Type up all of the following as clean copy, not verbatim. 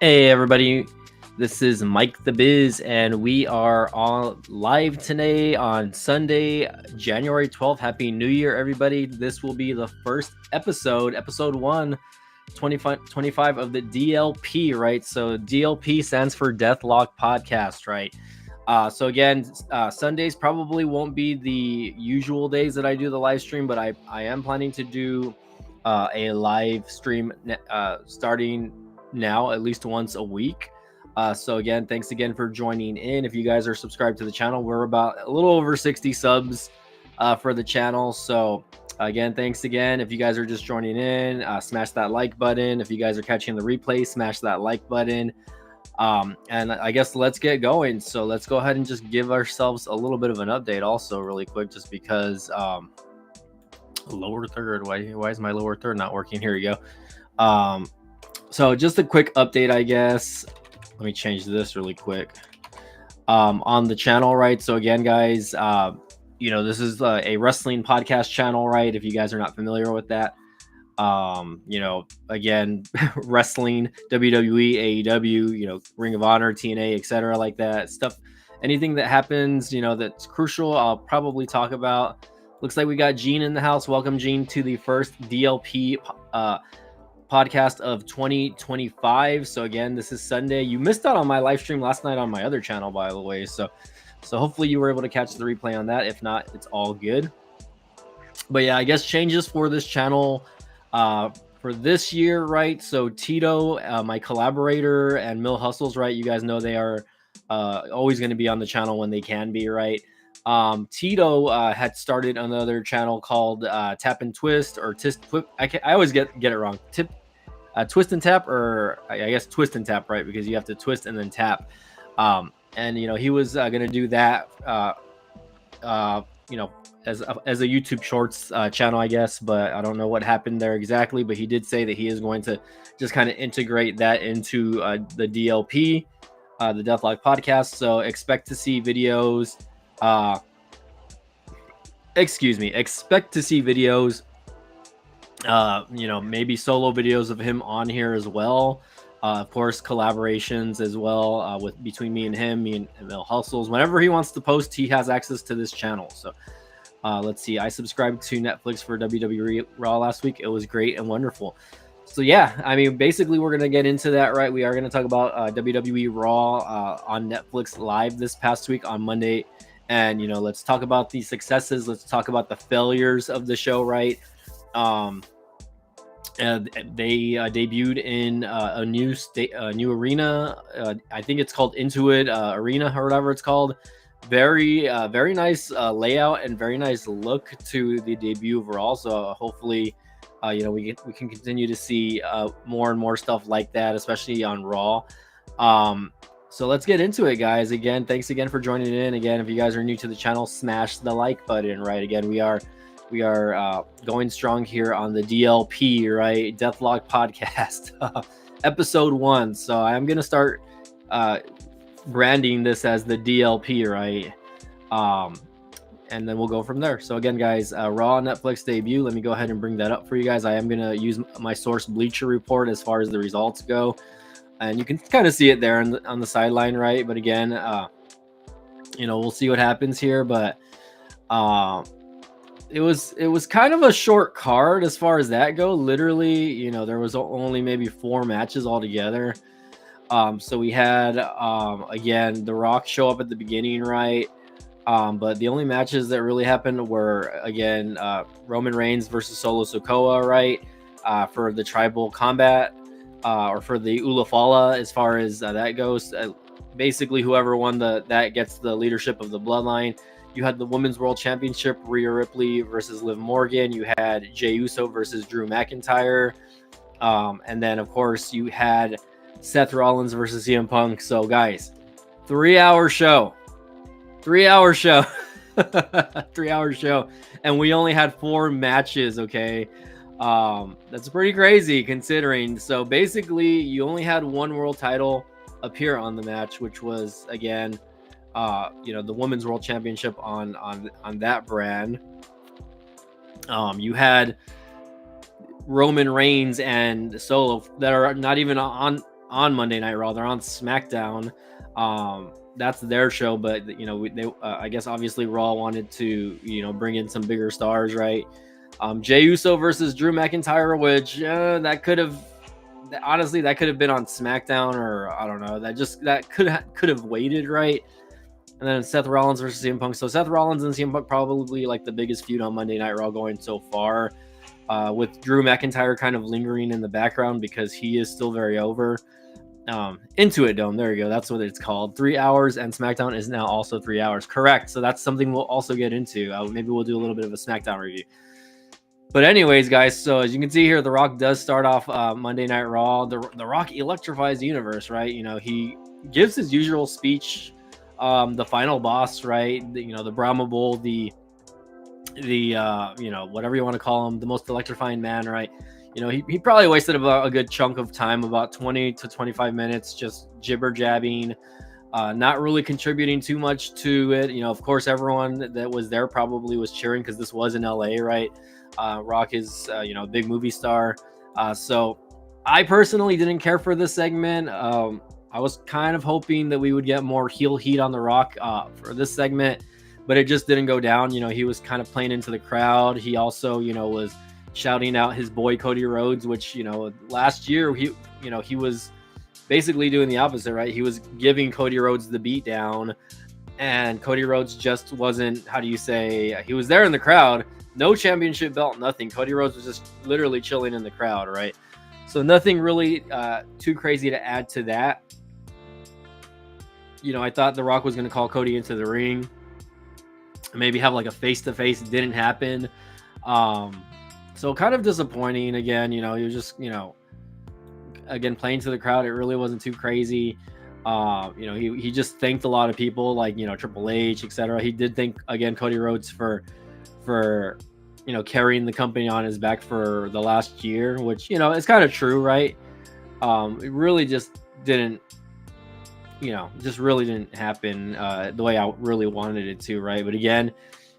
Hey everybody, this is Mike the Biz, and we are on live today on Sunday, January 12th. Happy New Year, everybody. This will be the first episode 1, 25 of the DLP, right? So DLP stands for Deathlock Podcast, right? So again, Sundays probably won't be the usual days that I do the live stream, but I am planning to do a live stream starting now at least once a week. So again, thanks again for joining in. If you guys are subscribed to the channel, we're about a little over 60 subs for the channel. So again, thanks again. If you guys are just joining in, smash that like button. If you guys are catching the replay, smash that like button. And I guess let's get going. So let's go ahead and just give ourselves a little bit of an update also really quick, just because lower third, why is my lower third not working? Here we go. So just a quick update, I guess. Let me change this really quick on the channel, right? So again, guys, this is a wrestling podcast channel, right? If you guys are not familiar with that, again, wrestling, WWE, AEW, Ring of Honor, TNA, etc., like that stuff. Anything that happens, that's crucial, I'll probably talk about. Looks like we got Gene in the house. Welcome, Gene, to the first DLP podcast of 2025. So again, this is Sunday. You missed out on my live stream last night on my other channel, by the way. So hopefully you were able to catch the replay on that. If not, it's all good. But yeah, I guess changes for this channel for this year, right? So Tito, my collaborator, and Mill Hustles, right? You guys know they are always going to be on the channel when they can be, right? Tito had started another channel called Tap and Twist, or I always get it wrong. Twist and Tap, or I guess Twist and Tap, right? Because you have to twist and then tap. And he was gonna do that as a YouTube Shorts channel, I guess, but I don't know what happened there exactly. But he did say that he is going to just kind of integrate that into the DLP, the Deathlock Podcast. So expect to see videos. Expect to see videos, maybe solo videos of him on here as well. Of course, collaborations as well, between me and him, me and Emil Hustles. Whenever he wants to post, he has access to this channel. So let's see. I subscribed to Netflix for WWE Raw last week. It was great and wonderful. So yeah, I mean, basically we're going to get into that, right? We are going to talk about WWE Raw on Netflix Live this past week on Monday. And, let's talk about the successes. Let's talk about the failures of the show, right? And they debuted in a new arena. I think it's called Intuit Arena or whatever it's called. Very nice layout and very nice look to the debut overall. So hopefully, we can continue to see more and more stuff like that, especially on Raw. So let's get into it, guys. Again, thanks again for joining in. Again, if you guys are new to the channel, smash the like button, right? Again, we are going strong here on the DLP, right? Deathlock Podcast, episode 1. So I'm going to start branding this as the DLP, right? And then we'll go from there. So again, guys, Raw Netflix debut. Let me go ahead and bring that up for you guys. I am going to use my source Bleacher Report as far as the results go. And you can kind of see it there on the sideline, right? But again, we'll see what happens here. But it was kind of a short card as far as that go. Literally, there was only maybe 4 matches altogether. So we had again The Rock show up at the beginning, right? But the only matches that really happened were again Roman Reigns versus Solo Sikoa, right? For the tribal combat. Or for the Ulafala, as far as that goes. Basically, whoever won that gets the leadership of the bloodline. You had the Women's World Championship, Rhea Ripley versus Liv Morgan. You had Jey Uso versus Drew McIntyre. And then, of course, you had Seth Rollins versus CM Punk. So, guys, 3-hour show. 3-hour show. 3-hour show. And we only had 4 matches, okay? That's pretty crazy considering. So basically you only had 1 world title appear on the match, which was again the Women's World Championship on that brand. You had Roman Reigns and Solo that are not even on on Monday Night Raw. They're on SmackDown. That's their show, but I guess obviously Raw wanted to bring in some bigger stars, right? Jey Uso versus Drew McIntyre, which that could have been on SmackDown, or I don't know. That could have waited, right? And then Seth Rollins versus CM Punk. So Seth Rollins and CM Punk probably like the biggest feud on Monday Night Raw going so far, with Drew McIntyre kind of lingering in the background because he is still very over. Into It Dome, there you go. That's what it's called. 3 hours, and SmackDown is now also 3 hours. Correct. So that's something we'll also get into. Maybe we'll do a little bit of a SmackDown review. But anyways, guys, so as you can see here, The Rock does start off Monday Night Raw. The Rock electrifies the universe, right? He gives his usual speech. The final boss, right? The Brahma Bull, the whatever you want to call him, the most electrifying man, right? He probably wasted about a good chunk of time, about 20 to 25 minutes, just jibber jabbing, not really contributing too much to it. Of course, everyone that was there probably was cheering because this was in LA, right? Rock is, a big movie star. So I personally didn't care for this segment. I was kind of hoping that we would get more heel heat on The Rock for this segment, but it just didn't go down. He was kind of playing into the crowd. He also, was shouting out his boy Cody Rhodes, which, last year he was basically doing the opposite, right? He was giving Cody Rhodes the beat down, and Cody Rhodes just wasn't, he was there in the crowd, no championship belt, nothing. Cody Rhodes was just literally chilling in the crowd, right? So nothing really too crazy to add to that. I thought The Rock was going to call Cody into the ring, maybe have like a face-to-face. Didn't happen. So kind of disappointing again. He was just, again, playing to the crowd. It really wasn't too crazy. He just thanked a lot of people, like, Triple H, etc. He did thank, again, Cody Rhodes for carrying the company on his back for the last year, which, it's kind of true, right? It really just didn't happen the way I really wanted it to, right? But again,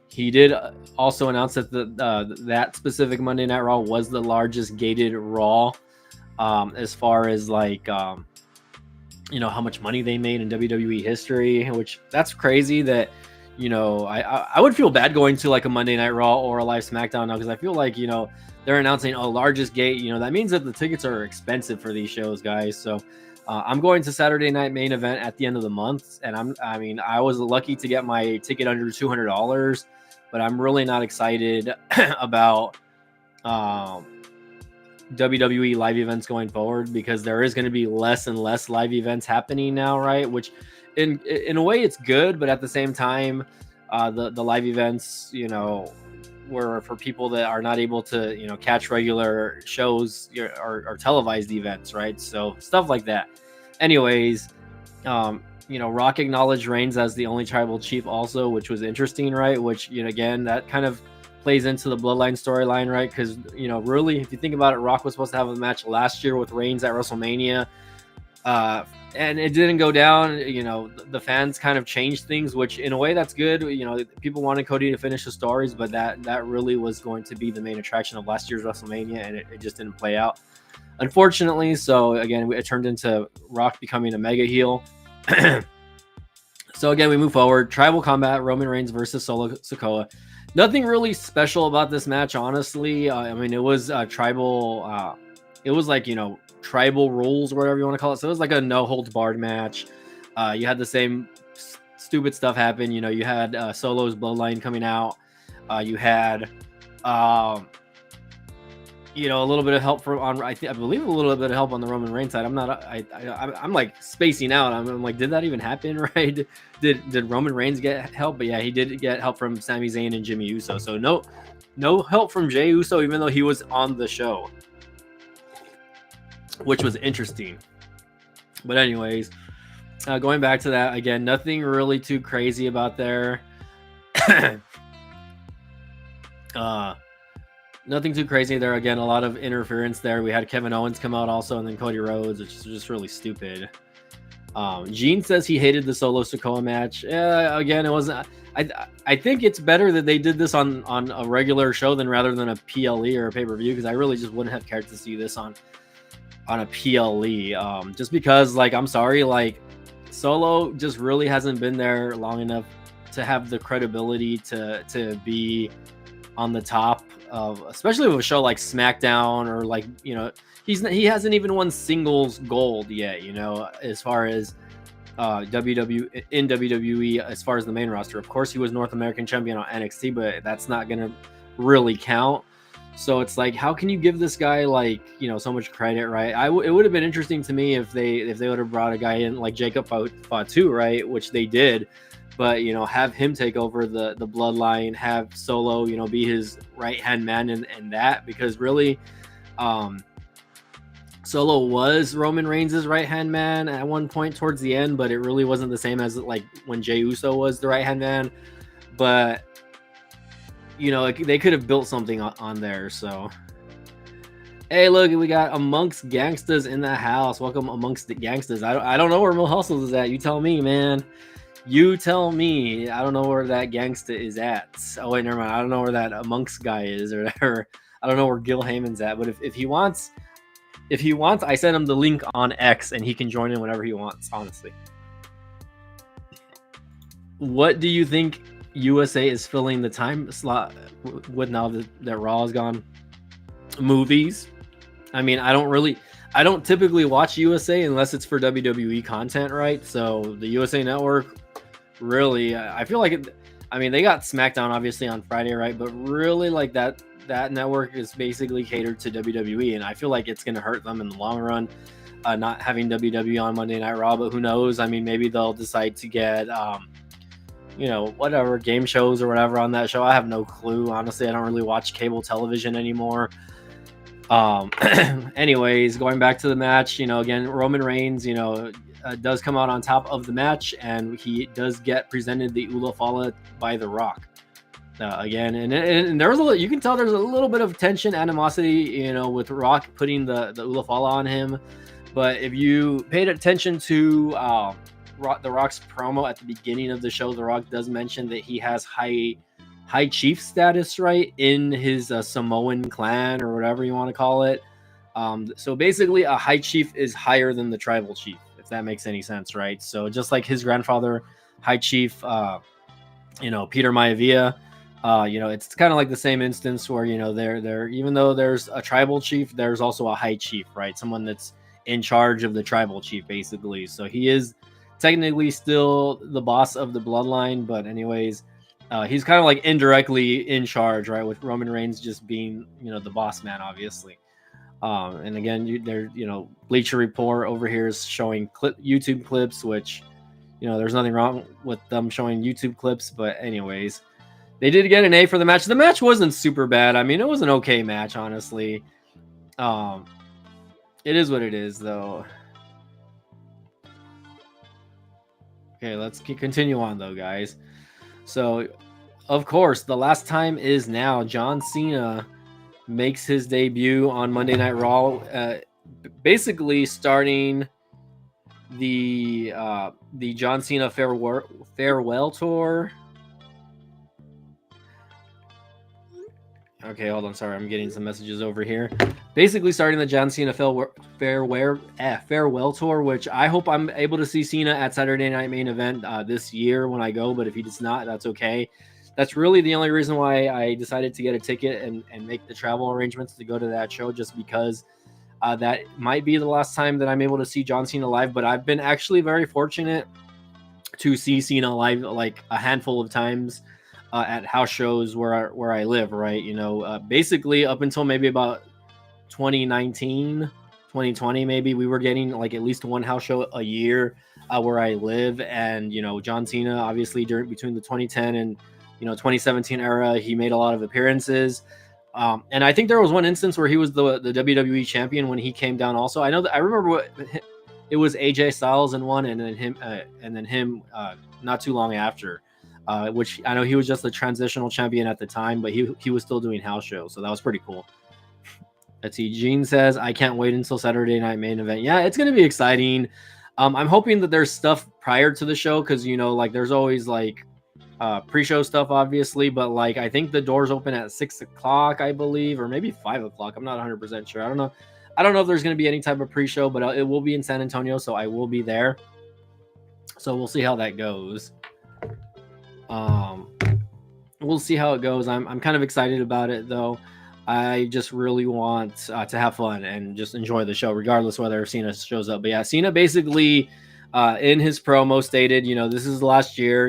he did also announce that that specific Monday Night Raw was the largest gated Raw, as far as like how much money they made in WWE history, which that's crazy. That I would feel bad going to like a Monday Night Raw or a live SmackDown now, because I feel like they're announcing a largest gate. That means that the tickets are expensive for these shows, guys. So I'm going to Saturday Night Main Event at the end of the month, and I was lucky to get my ticket under $200, but I'm really not excited about WWE live events going forward, because there is going to be less and less live events happening now, right? Which in a way it's good, but at the same time, the live events, were for people that are not able to, catch regular shows or televised events, right? So stuff like that. Anyways, Rock acknowledged Reigns as the only tribal chief also, which was interesting, right? Which, again, that kind of plays into the Bloodline storyline, right? Because, really, if you think about it, Rock was supposed to have a match last year with Reigns at WrestleMania, and it didn't go down. The fans kind of changed things, which in a way that's good. People wanted Cody to finish the stories, but that really was going to be the main attraction of last year's WrestleMania, and it just didn't play out, unfortunately. So again, it turned into Rock becoming a mega heel. So again, we move forward. Tribal combat: Roman Reigns versus Solo Sikoa. Nothing really special about this match, honestly. It was tribal. It was like, tribal rules, or whatever you want to call it. So it was like a no holds barred match. You had the same stupid stuff happen. You had Solo's bloodline coming out. You had a little bit of help I believe a little bit of help on the Roman Reigns side. I'm like spacing out. I'm like, did that even happen? Right? Did Roman Reigns get help? But yeah, he did get help from Sami Zayn and Jimmy Uso. So no help from Jey Uso, even though he was on the show, which was interesting. But anyways, going back to that again, nothing really too crazy about there. Nothing too crazy there. Again, a lot of interference there. We had Kevin Owens come out also, and then Cody Rhodes, which is just really stupid. Gene says he hated the Solo Sikoa match. Again, it wasn't. I think it's better that they did this on a regular show rather than a PLE or a pay-per-view, because I really just wouldn't have cared to see this on on a PLE. Just because, like, I'm sorry, like, Solo just really hasn't been there long enough to have the credibility to be on the top of, especially with a show like SmackDown, or like, he hasn't even won singles gold yet, as far as WWE, as far as the main roster. Of course, he was North American champion on NXT, but that's not gonna really count. So it's like, how can you give this guy, like, so much credit, right? It would have been interesting to me if they would have brought a guy in like Jacob Fatu, right, which they did, but have him take over the bloodline, have Solo be his right hand man, and that, because really, Solo was Roman Reigns' right hand man at one point towards the end, but it really wasn't the same as like when Jey Uso was the right hand man. But they could have built something on there. So, hey, look, we got Amongst Gangsters in the house. Welcome, Amongst the Gangsters. I don't know where Mil Hustles is at. You tell me, man. You tell me. I don't know where that gangster is at. Oh wait, never mind. I don't know where that Amongst guy is, or whatever. I don't know where Gil Heyman's at. But if he wants, I sent him the link on X, and he can join in whenever he wants. Honestly, what do you think USA is filling the time slot with now that Raw is gone? Movies. I mean, I don't typically watch USA unless it's for WWE content, right? So the USA Network, really, I feel like they got SmackDown obviously on Friday, right? But really, like, that network is basically catered to WWE, and I feel like it's going to hurt them in the long run, not having WWE on Monday Night Raw. But who knows? I mean, maybe they'll decide to get whatever game shows or whatever on that show. I have no clue. Honestly, I don't really watch cable television anymore. Anyways, going back to the match, again, Roman Reigns, does come out on top of the match, and he does get presented the Ula Fala by The Rock. Again, and there was you can tell there's a little bit of tension, animosity, with Rock putting the Ula Fala on him. But if you paid attention to The Rock's promo at the beginning of the show, The Rock does mention that he has high chief status, right, in his Samoan clan, or whatever you want to call it. So basically, a high chief is higher than the tribal chief, if that makes any sense, right? So just like his grandfather, High Chief, Peter Maivia, it's kind of like the same instance where, there, even though there's a tribal chief, there's also a high chief, right? Someone that's in charge of the tribal chief, basically. So he is technically still the boss of the bloodline, but anyways, he's kind of like indirectly in charge, right? With Roman Reigns just being, the boss man, obviously. And again, Bleacher Report over here is showing YouTube clips, which, there's nothing wrong with them showing YouTube clips. But anyways, they did get an A for the match. The match wasn't super bad. I mean, it was an okay match, honestly. It is what it is, though. Okay, let's continue on, though, guys. So, of course, the last time is now. John Cena makes his debut on Monday Night Raw, basically starting the John Cena farewell tour. Okay, hold on. Sorry, I'm getting some messages over here. Basically starting the John Cena farewell tour, which I hope I'm able to see Cena at Saturday Night Main Event this year when I go. But if he does not, that's okay. That's really the only reason why I decided to get a ticket and make the travel arrangements to go to that show, just because that might be the last time that I'm able to see John Cena live. But I've been actually very fortunate to see Cena live like a handful of times at house shows where I live, right? Basically up until maybe about 2019, 2020, maybe, we were getting like at least one house show a year where I live. And, John Cena, obviously between the 2010 and 2017 era, he made a lot of appearances. And I think there was one instance where he was the WWE champion when he came down also. I remember it was AJ Styles in one, and then him not too long after, which I know he was just the transitional champion at the time, but he was still doing house shows. So that was pretty cool. Let's see. Gene says, I can't wait until Saturday Night Main Event. Yeah, it's going to be exciting. I'm hoping that there's stuff prior to the show, because, like, there's always like pre-show stuff, obviously, but I think the doors open at 6 o'clock, I believe, or maybe 5 o'clock. I'm not 100% sure. I don't know. I don't know if there's going to be any type of pre-show, but it will be in San Antonio, so I will be there. So we'll see how that goes. We'll see how it goes. I'm kind of excited about it, though. I just really want to have fun and just enjoy the show, regardless whether Cena shows up. But yeah, Cena basically in his promo stated, this is last year.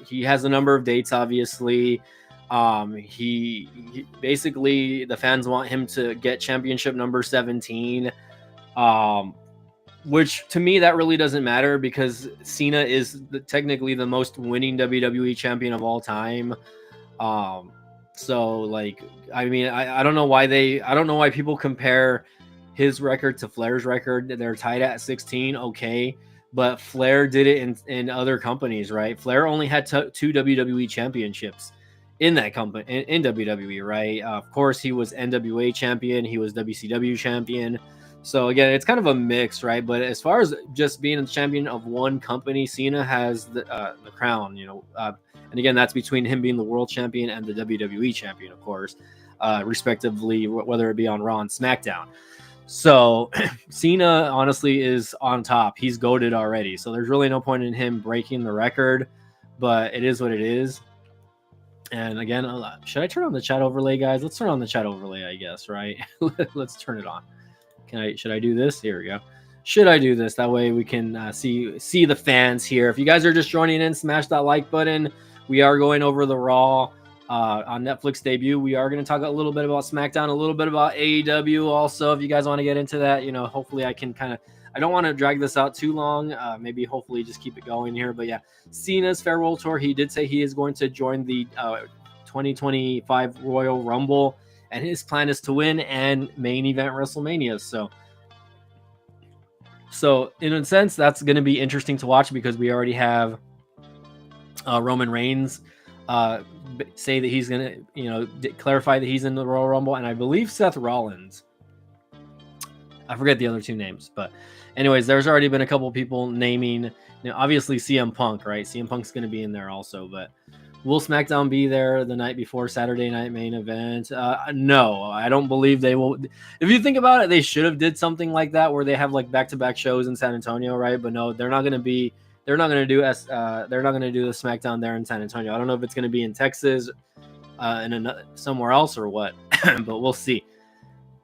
He has a number of dates, obviously. He basically, the fans want him to get championship number 17. Which to me, that really doesn't matter because Cena is technically the most winning WWE champion of all time. So like, I mean, I don't know why people compare his record to Flair's record. They're tied at 16. Okay. But Flair did it in other companies, right? Flair only had two WWE championships in that company, in WWE, right? Of course, he was NWA champion. He was WCW champion. So again, it's kind of a mix, right? But as far as just being a champion of one company, Cena has the crown, and again, that's between him being the world champion and the WWE champion, of course, respectively, whether it be on Raw and SmackDown. So Cena honestly is on top. He's goated already. So there's really no point in him breaking the record, but it is what it is. And again, should I turn on the chat overlay, guys? Let's turn on the chat overlay, I guess, right? Let's turn it on. Should I do this? Here we go. Should I do this? That way we can see the fans here. If you guys are just joining in, smash that like button. We are going over the Raw on Netflix debut. We are going to talk a little bit about SmackDown, a little bit about AEW also. If you guys want to get into that, hopefully I can I don't want to drag this out too long. Maybe hopefully just keep it going here. But yeah, Cena's farewell tour. He did say he is going to join the 2025 Royal Rumble. And his plan is to win and main event WrestleMania. So in a sense, that's going to be interesting to watch because we already have Roman Reigns say that he's going to, clarify that he's in the Royal Rumble. And I believe Seth Rollins. I forget the other two names. But anyways, there's already been a couple of people naming, obviously CM Punk, right? CM Punk's going to be in there also. But will SmackDown be there the night before Saturday Night Main Event? No, I don't believe they will. If you think about it, they should have did something like that where they have like back-to-back shows in San Antonio, right? But no, they're not going to do the SmackDown there in San Antonio. I don't know if it's going to be in Texas, somewhere else or what, but we'll see.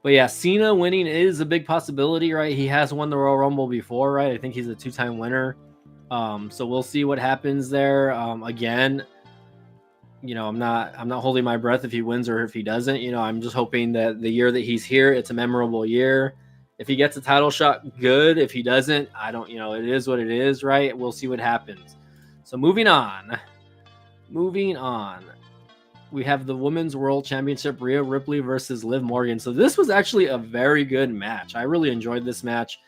But yeah, Cena winning is a big possibility, right? He has won the Royal Rumble before, right? I think he's a 2-time winner. So we'll see what happens there. Again, I'm not holding my breath if he wins or if he doesn't. I'm just hoping that the year that he's here, it's a memorable year. If he gets a title shot, good. If he doesn't, I don't, it is what it is, right? We'll see what happens. So moving on. We have the Women's World Championship, Rhea Ripley versus Liv Morgan. So this was actually a very good match. I really enjoyed this match.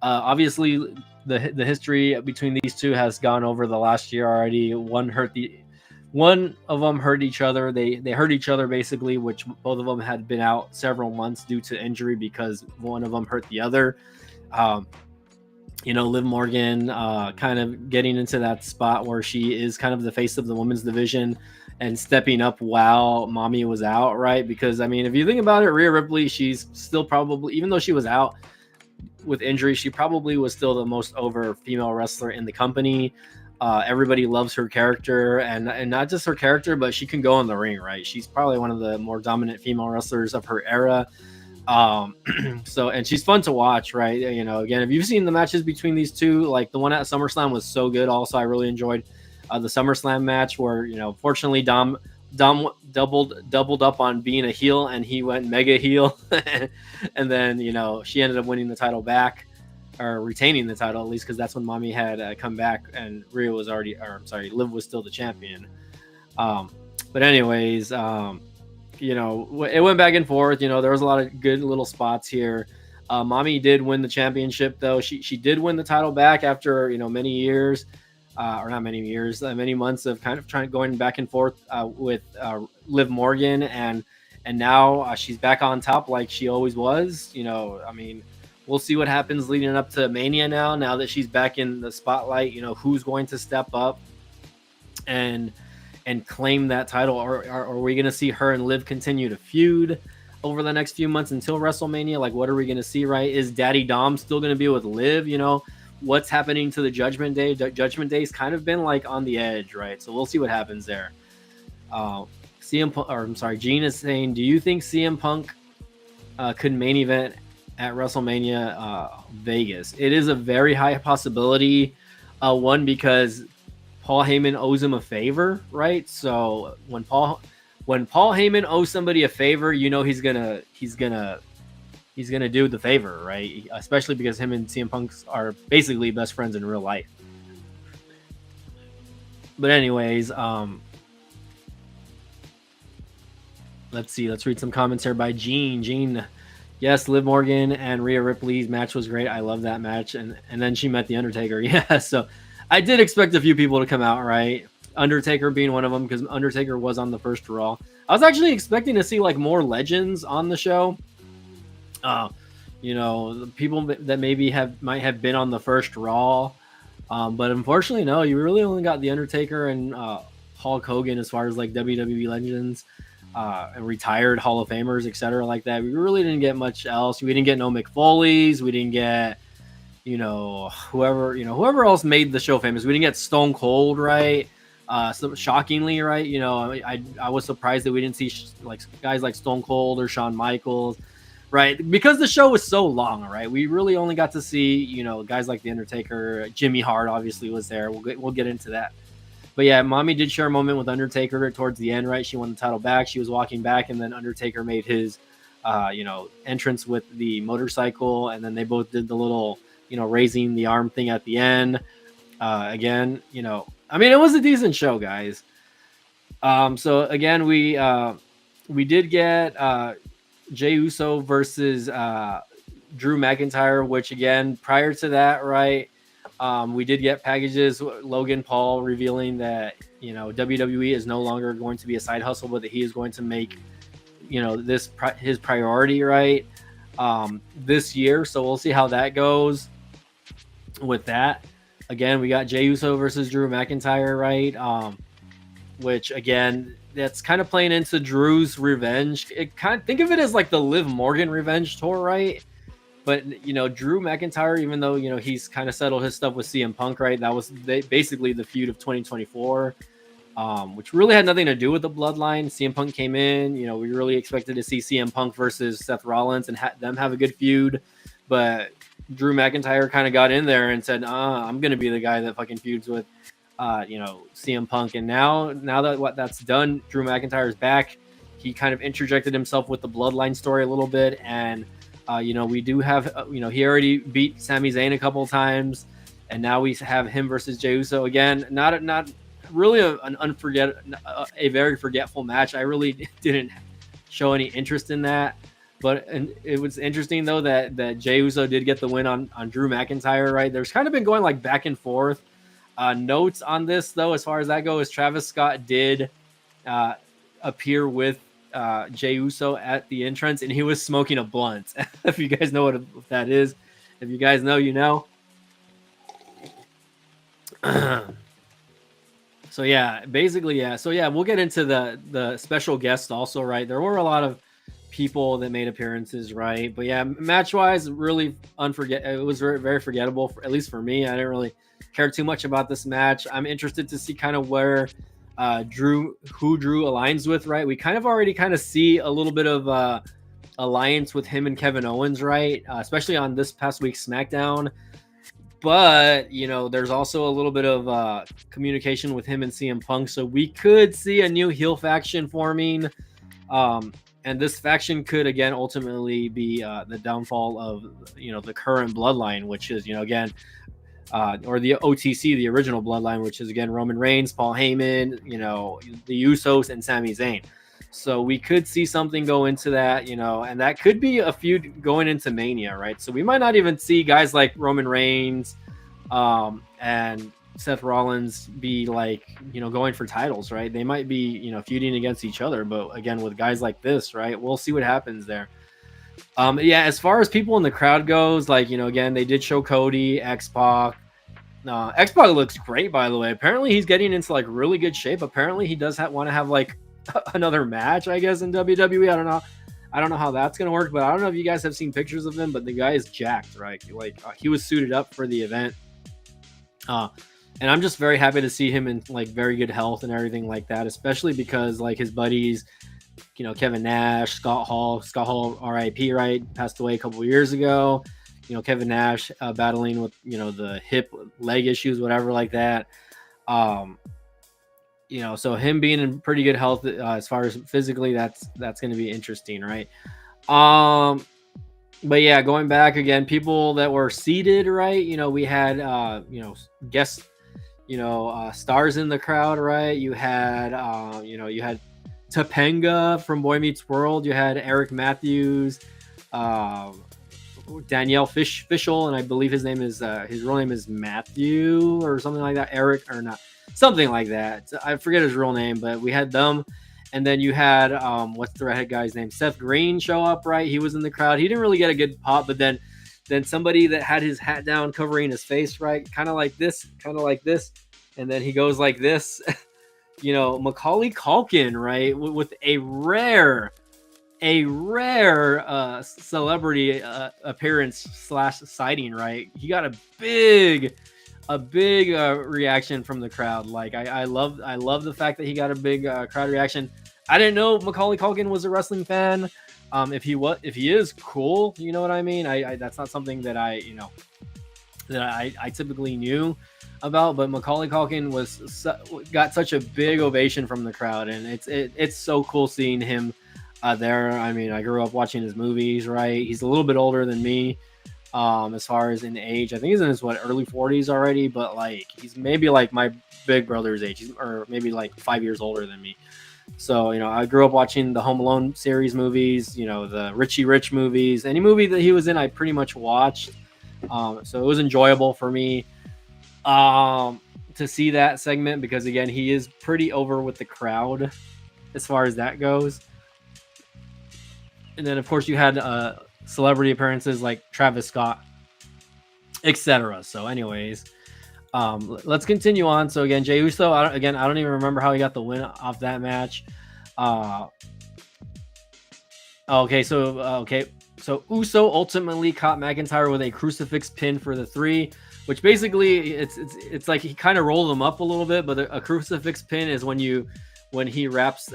Obviously, the history between these two has gone over the last year already. One of them hurt each other. They hurt each other basically, which both of them had been out several months due to injury because one of them hurt the other. Liv Morgan kind of getting into that spot where she is kind of the face of the women's division and stepping up while Mommy was out, right? Because, I mean, if you think about it, Rhea Ripley, she's still probably, even though she was out with injury, she probably was still the most over female wrestler in the company. Everybody loves her character, and not just her character, but she can go in the ring, right? She's probably one of the more dominant female wrestlers of her era. And she's fun to watch, right? Again, if you've seen the matches between these two, like the one at SummerSlam was so good. Also, I really enjoyed the SummerSlam match where, fortunately Dom doubled up on being a heel and he went mega heel. And then, she ended up winning the title back, or retaining the title, at least, because that's when Mommy had come back and Liv was still the champion. But anyways, it went back and forth. There was a lot of good little spots here. Mommy did win the championship, though. She did win the title back after many years, or not many years, many months of kind of going back and forth with Liv Morgan, and now she's back on top like she always was. We'll see what happens leading up to Mania now that she's back in the spotlight. Who's going to step up and claim that title, or are we going to see her and Liv continue to feud? over the next few months until WrestleMania. Like, what are we going to see, right? Is Daddy Dom still going to be with Liv? You know, what's happening to the Judgment Day? Judgment Day's kind of been like on the edge, right? So we'll see what happens there. Gene is saying, do you think CM Punk could main event at WrestleMania Vegas? It is a very high possibility. One, because Paul Heyman owes him a favor, right? So when Paul Heyman owes somebody a favor, you know he's gonna do the favor, right? Especially because him and CM Punk are basically best friends in real life. But anyways, let's see. Let's read some comments here by Gene. Yes, Liv Morgan and Rhea Ripley's match was great. I love that match. And then she met The Undertaker. Yeah, so I did expect a few people to come out, right? Undertaker being one of them, because Undertaker was on the first Raw. I was actually expecting to see like more legends on the show. You know, the people that maybe might have been on the first Raw. But unfortunately, no, you really only got The Undertaker and Hulk Hogan as far as like WWE legends. And retired Hall of Famers, etc., like that. We really didn't get much else. We didn't get no Mick Foley's. We didn't get, whoever else made the show famous. We didn't get Stone Cold, right? So shockingly, right? I was surprised that we didn't see like guys like Stone Cold or Shawn Michaels, right? Because the show was so long, right? We really only got to see, guys like The Undertaker. Jimmy Hart obviously was there. We'll get into that. But yeah, Mommy did share a moment with Undertaker towards the end, right? She won the title back. She was walking back, and then Undertaker made his, entrance with the motorcycle, and then they both did the little, raising the arm thing at the end. Again, it was a decent show, guys. So again, we did get Jey Uso versus Drew McIntyre, which again, prior to that, right? We did get packages, Logan Paul revealing that, WWE is no longer going to be a side hustle, but that he is going to make, this his priority, right, this year. So we'll see how that goes with that. Again, we got Jey Uso versus Drew McIntyre, right? Which, again, that's kind of playing into Drew's revenge. Think of it as like the Liv Morgan revenge tour, right? But, Drew McIntyre, even though, he's kind of settled his stuff with CM Punk, right? That was basically the feud of 2024, which really had nothing to do with the bloodline. CM Punk came in, we really expected to see CM Punk versus Seth Rollins and them have a good feud. But Drew McIntyre kind of got in there and said, I'm going to be the guy that fucking feuds with, CM Punk. And now that that's done, Drew McIntyre's back. He kind of interjected himself with the bloodline story a little bit. And, we do have, he already beat Sami Zayn a couple of times, and now we have him versus Jey Uso again. Not really a very forgetful match. I really didn't show any interest in that, but it was interesting though that Jey Uso did get the win on Drew McIntyre. Right, there's kind of been going like back and forth. Notes on this though, as far as that goes, Travis Scott did appear with Jey Uso at the entrance, and he was smoking a blunt. If you guys know what that is, if you guys know, you know. So yeah, basically, yeah. So yeah, we'll get into the special guest also, right? There were a lot of people that made appearances, right? But yeah, match wise, really it was very, very forgettable, at least for me. I didn't really care too much about this match. I'm interested to see kind of where Drew aligns with, right? We kind of already see a little bit of alliance with him and Kevin Owens, right? Especially on this past week's SmackDown. But, there's also a little bit of communication with him and CM Punk. So we could see a new heel faction forming. And this faction could, again, ultimately be the downfall of, the current bloodline, which is, again, or the OTC, the original bloodline, which is, again, Roman Reigns, Paul Heyman, the Usos, and Sami Zayn. So we could see something go into that, and that could be a feud going into Mania, right? So we might not even see guys like Roman Reigns and Seth Rollins be like, going for titles, right? They might be, feuding against each other, but again, with guys like this, right? We'll see what happens there. Yeah, as far as people in the crowd goes, like, again, they did show Cody, X-Pac. X-Pac looks great, by the way. Apparently he's getting into like really good shape. Apparently he does want to have like another match, I guess, in WWE. I don't know. I don't know how that's gonna work, but I don't know if you guys have seen pictures of him, but the guy is jacked, right? Like he was suited up for the event. And I'm just very happy to see him in like very good health and everything like that, especially because like his buddies, Kevin Nash, Scott Hall, RIP, right, passed away a couple of years ago. Kevin Nash battling with the hip leg issues, whatever like that. So him being in pretty good health as far as physically, that's going to be interesting, right? But yeah, going back again, people that were seated, right? We had guest stars in the crowd, right? You had you had Topanga from Boy Meets World. You had Eric Matthews, Danielle Fishel, and I believe his real name is Matthew or something like that. Eric or not, something like that. I forget his real name, but we had them. And then you had what's the redhead guy's name? Seth Green show up, right? He was in the crowd. He didn't really get a good pop, but then somebody that had his hat down covering his face, right? Kind of like this, and then he goes like this. Macaulay Culkin, right? With a rare celebrity appearance / sighting, right? He got a big reaction from the crowd. Like I love the fact that he got a big crowd reaction. I didn't know Macaulay Culkin was a wrestling fan. If he is, cool. You know what I mean? I that's not something that I typically knew about, but Macaulay Culkin got such a big ovation from the crowd, and it's so cool seeing him there. I mean, I grew up watching his movies, right? He's a little bit older than me, as far as in age. I think he's in his early 40s already, but like he's maybe like my big brother's age, or maybe like 5 years older than me. So I grew up watching the Home Alone series movies, the Richie Rich movies. Any movie that he was in, I pretty much watched. So it was enjoyable for me to see that segment, because again, he is pretty over with the crowd as far as that goes. And then of course you had celebrity appearances like Travis Scott, etc. So anyways, let's continue on. So again, Jey Uso, I don't even remember how he got the win off that match. So Uso ultimately caught McIntyre with a crucifix pin for the 3, which basically it's like he kind of rolled them up a little bit, but a crucifix pin is when he wraps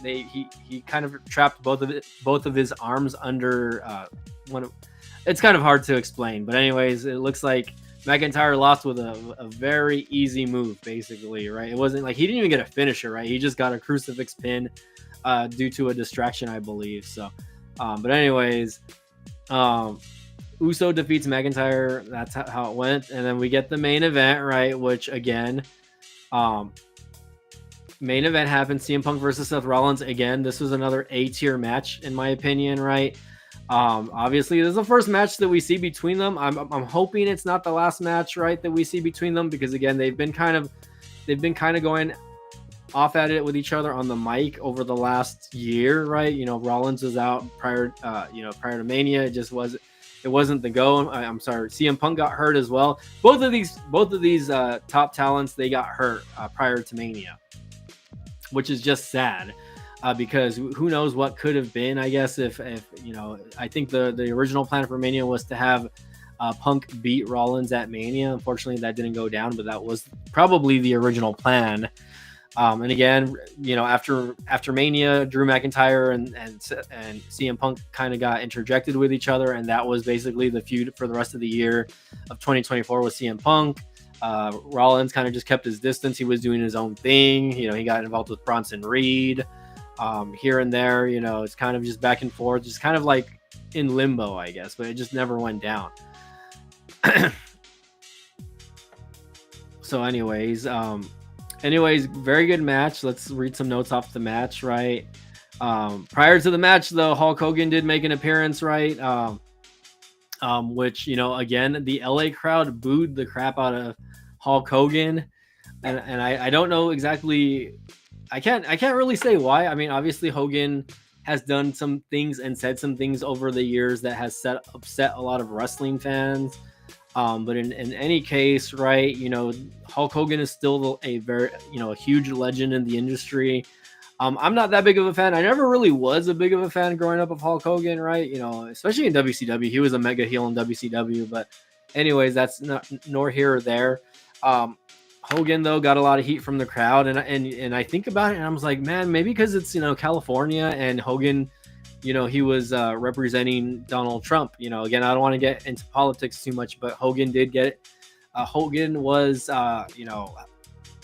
he kind of trapped both of his arms under it's kind of hard to explain, but anyways, it looks like McIntyre lost with a very easy move, basically, right? It wasn't like he didn't even get a finisher, right? He just got a crucifix pin due to a distraction, I believe. So but anyways, Uso defeats McIntyre. That's how it went. And then we get the main event, right? Which again, main event happened. CM Punk versus Seth Rollins. Again, this was another A-tier match, in my opinion, right? Obviously, this is the first match that we see between them. I'm hoping it's not the last match, right, that we see between them, because again, they've been kind of going off at it with each other on the mic over the last year, right? Rollins was out prior to Mania. It wasn't the go. I'm sorry. CM Punk got hurt as well. Both of these top talents, they got hurt prior to Mania, which is just sad. Because who knows what could have been, I guess, if I think the original plan for Mania was to have Punk beat Rollins at Mania. Unfortunately, that didn't go down, but that was probably the original plan. And again, after Mania, Drew McIntyre and CM Punk kind of got interjected with each other, and that was basically the feud for the rest of the year of 2024 with CM Punk. Rollins kind of just kept his distance. He was doing his own thing. He got involved with Bronson Reed. Here and there, it's kind of just back and forth, just kind of like in limbo, I guess, but it just never went down. So anyways, very good match. Let's read some notes off the match, right? Prior to the match, though, Hulk Hogan did make an appearance, right? Which, again, the LA crowd booed the crap out of Hulk Hogan. And I don't know exactly. I can't really say why. I mean, obviously Hogan has done some things and said some things over the years that has upset a lot of wrestling fans. But in any case, right, Hulk Hogan is still a very, a huge legend in the industry. I'm not that big of a fan. I never really was a big of a fan growing up of Hulk Hogan, right? You know, especially in WCW. He was a mega heel in WCW. But anyways, that's not nor here or there. Um, Hogan though got a lot of heat from the crowd, and I think about it, and I was like, man, maybe because it's California, and Hogan, he was representing Donald Trump. Again, I don't want to get into politics too much, but Hogan did get it. Hogan was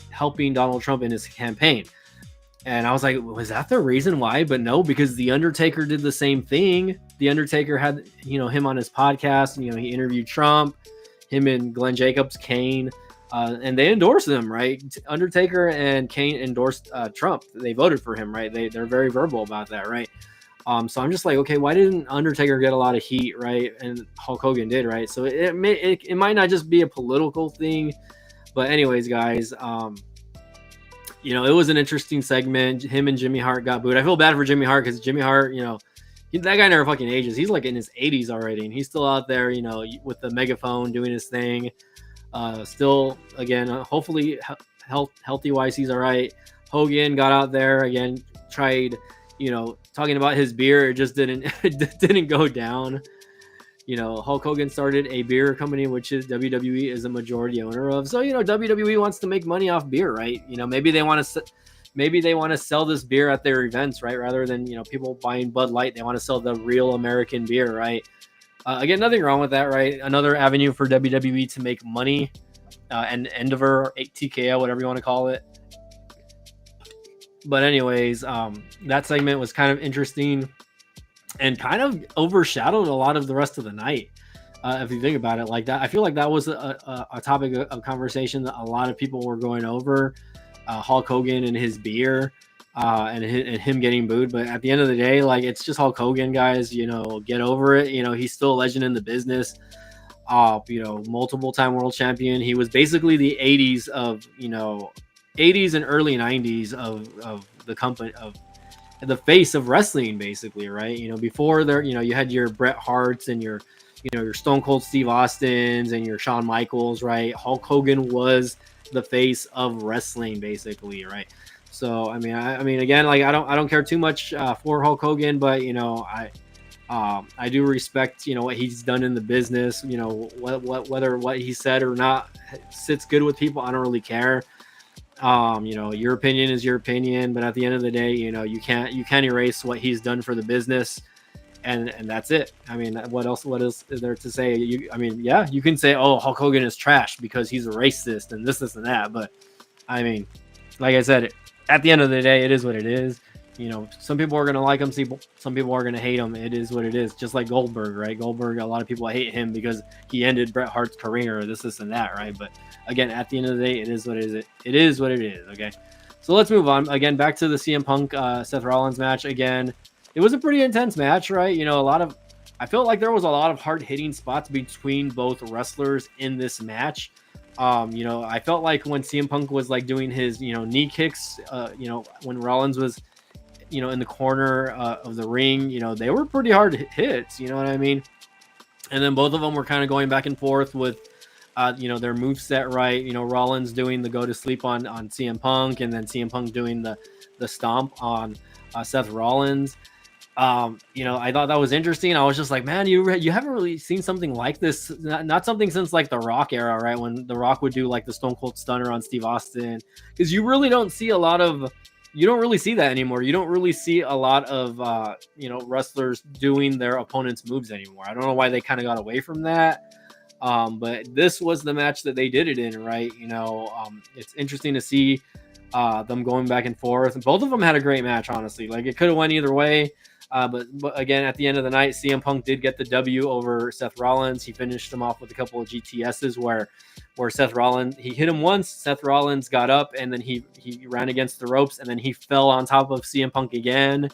helping Donald Trump in his campaign. And I was like, was that the reason why? But no, because The Undertaker did the same thing. The Undertaker had, him on his podcast, and, he interviewed Trump, him and Glenn Jacobs, Kane, and they endorsed them, right? Undertaker and Kane endorsed Trump. They voted for him, right? They're very verbal about that, right? So I'm just like, okay, why didn't Undertaker get a lot of heat, right? And Hulk Hogan did, right? So it might not just be a political thing. But anyways, guys, it was an interesting segment. Him and Jimmy Hart got booed. I feel bad for Jimmy Hart because Jimmy Hart, that guy never fucking ages. He's like in his 80s already, and he's still out there, with the megaphone doing his thing. Still, again, hopefully healthy wise, he's all right. Hogan got out there again, tried, talking about his beer. It just didn't go down. Hulk Hogan started a beer company, which is WWE is a majority owner of. So, WWE wants to make money off beer, right? Maybe they want to sell this beer at their events, right? Rather than, people buying Bud Light, they want to sell the real American beer, right? Again, nothing wrong with that, right? Another avenue for WWE to make money, and Endeavor, TKO, whatever you want to call it. But anyways, that segment was kind of interesting and kind of overshadowed a lot of the rest of the night. If you think about it like that, I feel like that was a topic of conversation that a lot of people were going over. Hulk Hogan and his beer, and him getting booed. But at the end of the day, like, it's just Hulk Hogan, guys. Get over it. He's still a legend in the business. Multiple time world champion. He was basically the 80s of 80s and early 90s of the company, of the face of wrestling, basically, right? Before there, you had your Bret Harts and your Stone Cold Steve Austins and your Shawn Michaels, right? Hulk Hogan was the face of wrestling, basically, right? So, I mean, again, like, I don't care too much for Hulk Hogan, but I do respect what he's done in the business. Whether what he said or not sits good with people, I don't really care. Your opinion is your opinion, but at the end of the day, you can't erase what he's done for the business, and that's it. I mean, what else is there to say? You can say, oh, Hulk Hogan is trash because he's a racist and this and that, but I mean, like I said, at the end of the day, it is what it is. Some people are going to like him, some people are going to hate him. It is what it is. Just like Goldberg, right? Goldberg, a lot of people hate him because he ended Bret Hart's career, or this and that, right? But again, at the end of the day, it is what it is. It is what it is, okay? So let's move on. Again, back to the CM Punk, Seth Rollins match. Again, it was a pretty intense match, right? I felt like there was a lot of hard-hitting spots between both wrestlers in this match. I felt like when CM Punk was like doing his, knee kicks, when Rollins was, in the corner of the ring, they were pretty hard hits, you know what I mean? And then both of them were kind of going back and forth with, their moveset, right? Rollins doing the go to sleep on CM Punk, and then CM Punk doing the stomp on Seth Rollins. I thought that was interesting. I was just like, man, you haven't really seen something like this. Not something since like the Rock era, right? When the Rock would do like the Stone Cold Stunner on Steve Austin, because you really don't see you don't really see that anymore. You don't really see a lot of, wrestlers doing their opponent's moves anymore. I don't know why they kind of got away from that. But this was the match that they did it in, right? It's interesting to see them going back and forth. And both of them had a great match, honestly. Like, it could have went either way. But again, at the end of the night, CM Punk did get the W over Seth Rollins. He finished him off with a couple of GTSs where Seth Rollins, he hit him once, Seth Rollins got up, and then he ran against the ropes, and then he fell on top of CM Punk again,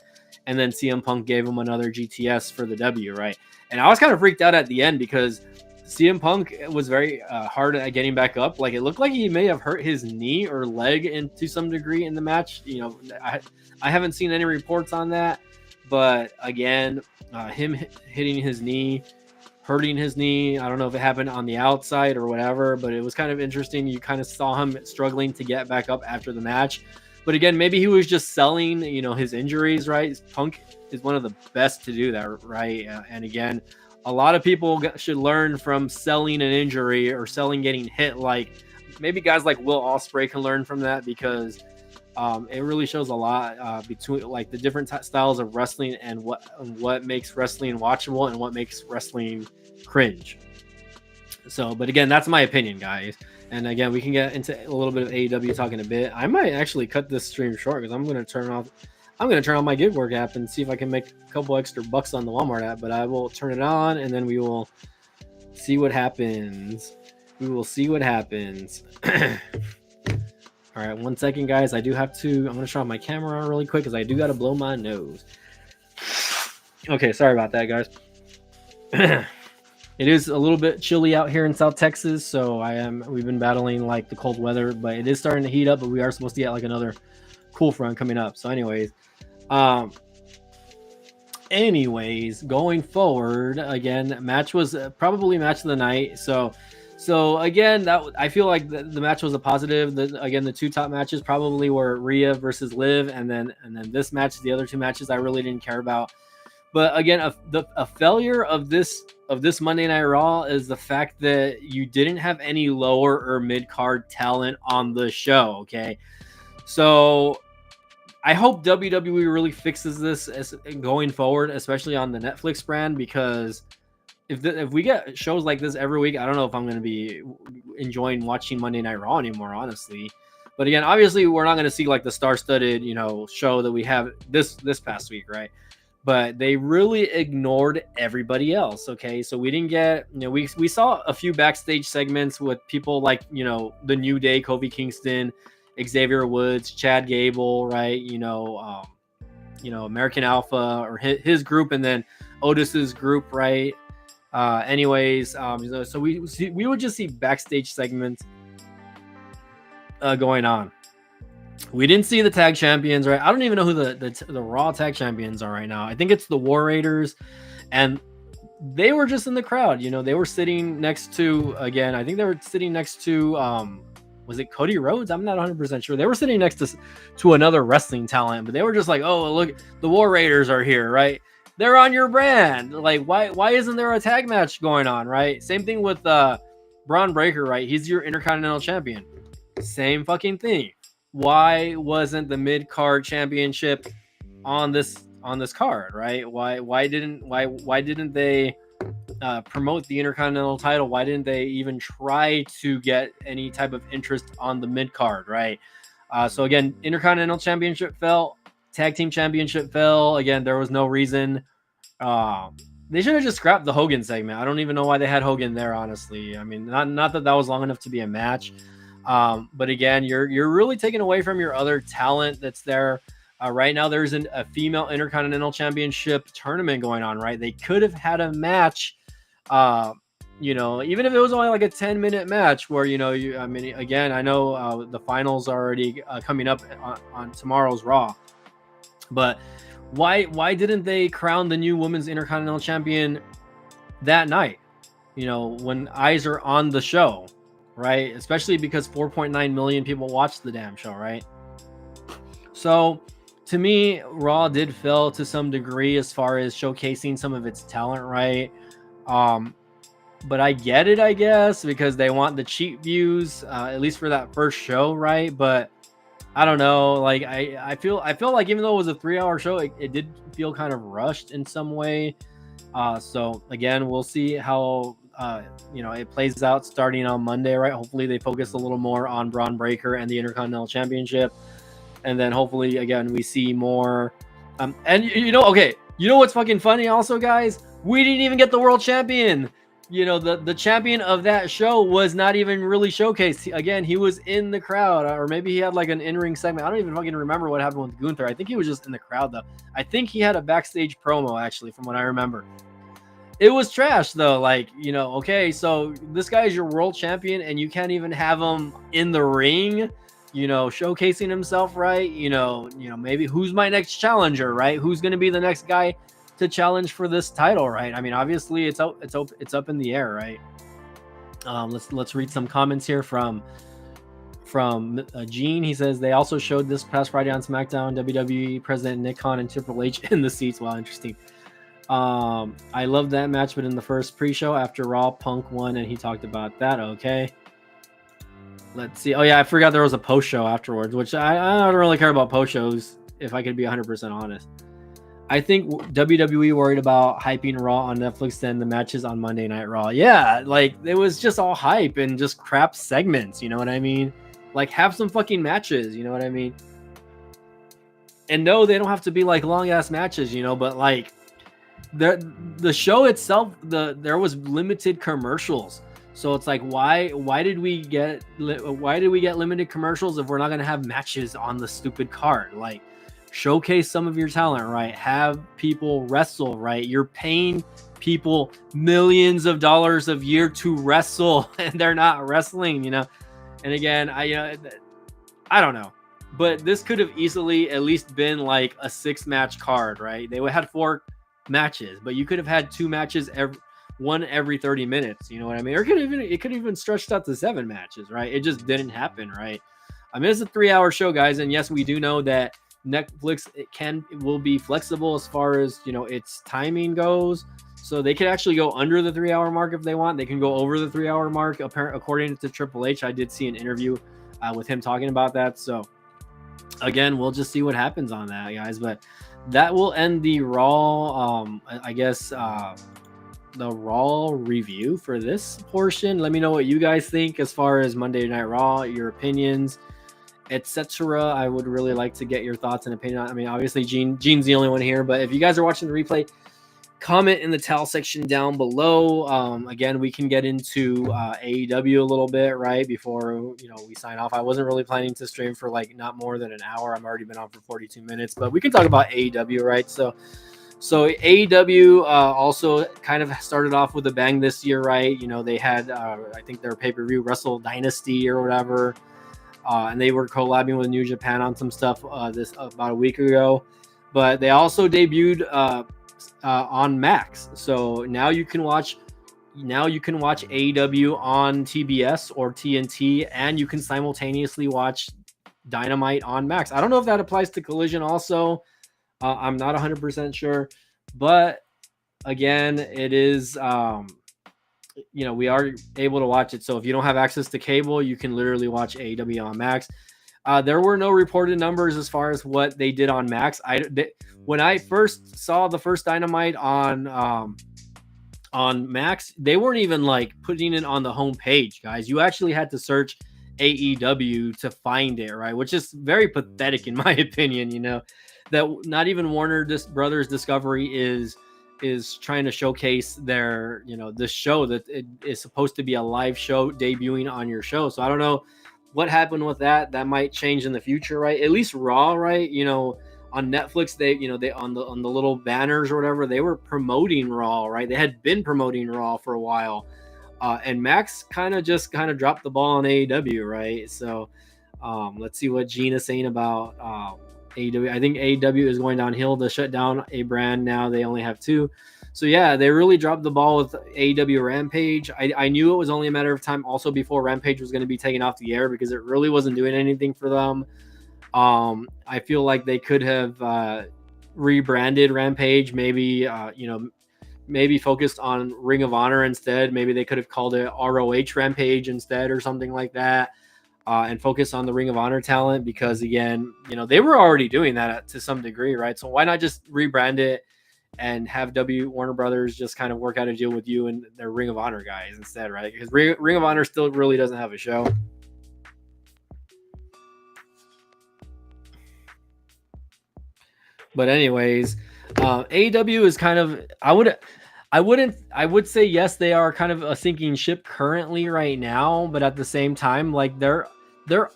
and then CM Punk gave him another GTS for the W, right? And I was kind of freaked out at the end because CM Punk was very hard at getting back up. Like, it looked like he may have hurt his knee or leg to some degree in the match. I haven't seen any reports on that. But again, him hitting his knee, hurting his knee. I don't know if it happened on the outside or whatever, but it was kind of interesting. You kind of saw him struggling to get back up after the match. But again, maybe he was just selling, you know, his injuries, right? Punk is one of the best to do that, right? And again, a lot of people should learn from selling an injury or selling getting hit. Like maybe guys like Will Ospreay can learn from that, because it really shows a lot between like the different styles of wrestling and what makes wrestling watchable and what makes wrestling cringe. So, but again, that's my opinion, guys. And again, we can get into a little bit of AEW talk in a bit. I might actually cut this stream short because I'm going to turn on my gig work app and see if I can make a couple extra bucks on the Walmart app. But I will turn it on and then we will see what happens. We will see what happens. All right, 1 second, guys. I'm going to turn off my camera on really quick because I do got to blow my nose. Okay, sorry about that, guys. It is a little bit chilly out here in South Texas, so we've been battling like the cold weather, but it is starting to heat up, but we are supposed to get like another cool front coming up. So anyways, going forward, again, match was probably match of the night. So again, I feel like the match was a positive. The two top matches probably were Rhea versus Liv, and then this match, the other two matches I really didn't care about. But again, a failure of this Monday Night Raw is the fact that you didn't have any lower or mid card talent on the show. Okay, so I hope WWE really fixes this going forward, especially on the Netflix brand, because if we get shows like this every week, I don't know if I'm going to be enjoying watching Monday Night Raw anymore, honestly. But again, obviously, we're not going to see like the star-studded, show that we have this past week, right? But they really ignored everybody else. Okay, so we didn't get, we saw a few backstage segments with people like, the New Day, Kofi Kingston, Xavier Woods, Chad Gable, right? American Alpha or his group, and then Otis's group, right? So we would just see backstage segments going on. We didn't see the tag champions, right? I don't even know who the Raw tag champions are right now. I think it's the War Raiders, and they were just in the crowd. They were sitting next to, again, I think they were sitting next to, was it Cody Rhodes? I'm not 100% sure. They were sitting next to another wrestling talent, but they were just like, oh, look, the War Raiders are here, right? They're on your brand. Like, why isn't there a tag match going on, right? Same thing with Braun Breaker, right? He's your Intercontinental Champion. Same fucking thing. Why wasn't the mid-card championship on this card, right? Why didn't they promote the Intercontinental title? Why didn't they even try to get any type of interest on the mid-card, right? So again, Intercontinental Championship fell, Tag Team Championship fell. Again, there was no reason. They should have just scrapped the Hogan segment. I don't even know why they had Hogan there, honestly. I mean, not that was long enough to be a match. But again, you're really taking away from your other talent that's there. Right now, there's a female Intercontinental Championship tournament going on, right? They could have had a match, even if it was only like a 10-minute match where, again, I know the finals are already coming up on tomorrow's Raw. But why didn't they crown the new Women's Intercontinental Champion that night? When eyes are on the show, right? Especially because 4.9 million people watched the damn show, right? So to me, Raw did fail to some degree as far as showcasing some of its talent, right? But I get it, I guess, because they want the cheap views, at least for that first show, right? But I don't know. Like I feel like even though it was a 3-hour show, it did feel kind of rushed in some way. So again, we'll see how it plays out starting on Monday, right? Hopefully they focus a little more on Braun Breaker and the Intercontinental Championship, and then hopefully again we see more. What's fucking funny also, guys? We didn't even get the world champion. The champion of that show was not even really showcased. Again, he was in the crowd, or maybe he had like an in-ring segment. I don't even fucking remember what happened with Gunther. I think he was just in the crowd though. I think he had a backstage promo actually, from what I remember. It was trash though. Like, okay, so this guy is your world champion and you can't even have him in the ring, showcasing himself, right? Maybe who's my next challenger, right? Who's going to be the next guy to challenge for this title, right? I mean, obviously it's up in the air, right? Let's read some comments here from from Gene. He says they also showed this past Friday on SmackDown WWE President Nick Khan and Triple H in the seats. Wow, interesting. I loved that match, but in the first pre-show after Raw, Punk won, and he talked about that. Okay. Let's see. Oh, yeah, I forgot there was a post-show afterwards, which I don't really care about post-shows, if I could be 100% honest. I think WWE worried about hyping Raw on Netflix than the matches on Monday Night Raw. Yeah, like, it was just all hype and just crap segments, you know what I mean? Like, have some fucking matches, you know what I mean? And no, they don't have to be, like, long-ass matches, you know, but, like, the show itself, there was limited commercials. So it's like, why did we get limited commercials if we're not going to have matches on the stupid card? Like, showcase some of your talent, right? Have people wrestle, right? You're paying people millions of dollars a year to wrestle, and they're not wrestling, you know? And again, I don't know. But this could have easily at least been like a 6-match card, right? They would have had 4 matches, but you could have had 2 matches every 30 minutes, you know what I mean? Or it could even stretched out to 7 matches, right? It just didn't happen, right? I mean, it's a 3-hour show, guys, and yes, we do know that Netflix will be flexible as far as, you know, its timing goes. So they could actually go under the 3-hour mark if they want. They can go over the 3-hour mark. According to Triple H, I did see an interview with him talking about that. So again, we'll just see what happens on that, guys. But that will end the Raw, I guess, the Raw review for this portion. Let me know what you guys think as far as Monday Night Raw, your opinions, etc. I would really like to get your thoughts and opinion on. I mean, obviously Gene's the only one here, but if you guys are watching the replay, comment in the towel section down below. Again, we can get into AEW a little bit right before, you know, we sign off. I wasn't really planning to stream for like not more than an hour. I've already been on for 42 minutes, but we can talk about AEW, right? So AEW also kind of started off with a bang this year, right? You know, they had, I think their pay-per-view Wrestle Dynasty or whatever, and they were collabing with New Japan on some stuff this about a week ago. But they also debuted on Max, so now you can watch AEW on TBS or TNT, and you can simultaneously watch Dynamite on Max. I don't know if that applies to Collision also. I'm not 100% sure, but again, it is, you know, we are able to watch it. So if you don't have access to cable, you can literally watch AEW on Max. There were no reported numbers as far as what they did on Max. When I first saw the first Dynamite on Max, they weren't even like putting it on the homepage, guys. You actually had to search AEW to find it, right? Which is very pathetic in my opinion, you know, that not even Warner Brothers Discovery is trying to showcase their, you know, this show that it is supposed to be a live show debuting on your show. So I don't know what happened with that. That might change in the future, right? At least Raw, right? You know, on Netflix, they on the little banners or whatever, they were promoting Raw, right? They had been promoting Raw for a while. And Max kind of dropped the ball on AEW, right? So let's see what Gene is saying about AEW. I think AEW is going downhill to shut down a brand. Now they only have 2. So yeah, they really dropped the ball with AEW Rampage. I knew it was only a matter of time also before Rampage was going to be taken off the air, because it really wasn't doing anything for them. I feel like they could have rebranded Rampage, maybe, you know, maybe focused on Ring of Honor instead. Maybe they could have called it ROH Rampage instead or something like that, and focus on the Ring of Honor talent, because again, you know, they were already doing that to some degree, right? So why not just rebrand it and have Warner Brothers just kind of work out a deal with you and their Ring of Honor guys instead, right? Because Ring of Honor still really doesn't have a show. But anyways, AEW is kind of, I would say yes, they are kind of a sinking ship currently right now, but at the same time, like there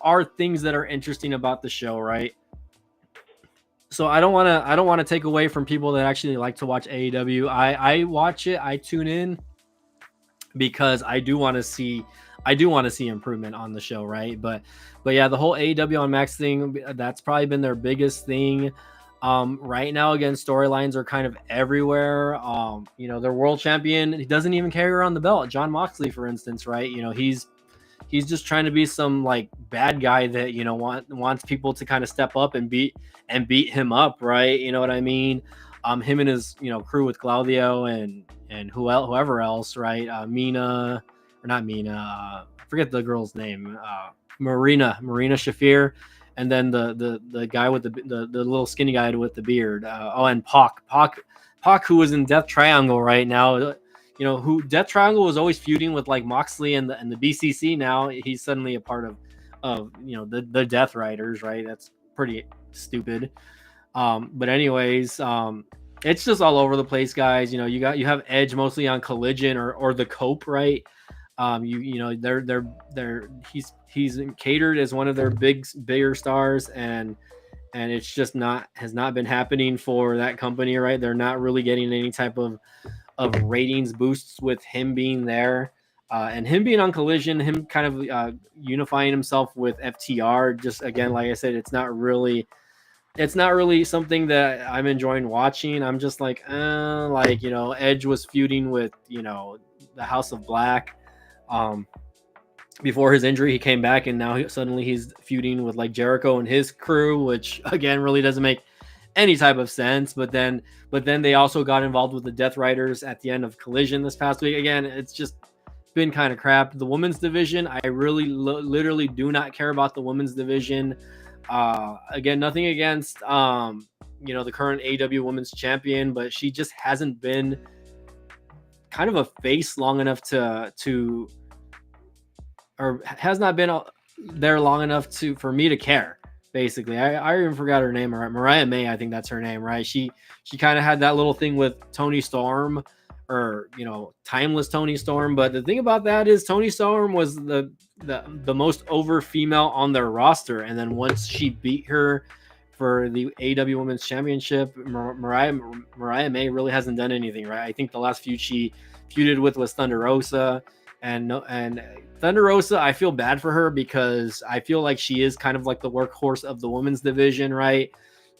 are things that are interesting about the show, right? So I don't want to take away from people that actually like to watch AEW. I watch it, I tune in because I do want to see improvement on the show, right? But yeah, the whole AEW on Max thing, that's probably been their biggest thing. Right now, again, storylines are kind of everywhere. You know, their world champion, he doesn't even carry around the belt. John Moxley, for instance, right? You know, he's he's just trying to be some like bad guy that wants people to kind of step up and beat him up, right? You know what I mean? Him and his crew with Claudio and whoever else, right? Mina, or not Mina, I forget the girl's name. Marina Shafir, and then the guy with the little skinny guy with the beard. And Pac, who was in Death Triangle right now. Who Death Triangle was always feuding with like Moxley and the BCC. Now he's suddenly a part of the Death Riders, right? That's pretty stupid. But anyways, it's just all over the place, guys. You have Edge mostly on Collision or the Cope, right? He's catered as one of their bigger stars, and it's just has not been happening for that company, right? They're not really getting any type of ratings boosts with him being there, and him being on Collision, him kind of unifying himself with FTR. Just again, like I said, it's not really something that I'm enjoying watching. I'm just like, Edge was feuding with the House of Black. Before his injury, he came back, and now suddenly he's feuding with like Jericho and his crew, which again really doesn't make any type of sense. But then they also got involved with the Death Riders at the end of Collision this past week. Again, it's just been kind of crap. The women's division, I really literally do not care about the women's division. Again, nothing against the current AEW Women's Champion, but she just hasn't been kind of a face long enough to or has not been there long enough for me to care. Basically, I even forgot her name. Mariah May, I think that's her name, right? She kind of had that little thing with Toni Storm, or timeless Toni Storm. But the thing about that is Toni Storm was the most over female on their roster, and then once she beat her for the AEW Women's Championship, Mariah May really hasn't done anything, right? I think the last feud she feuded with was Thunder Rosa. And Thunder Rosa, I feel bad for her because I feel like she is kind of like the workhorse of the women's division, right?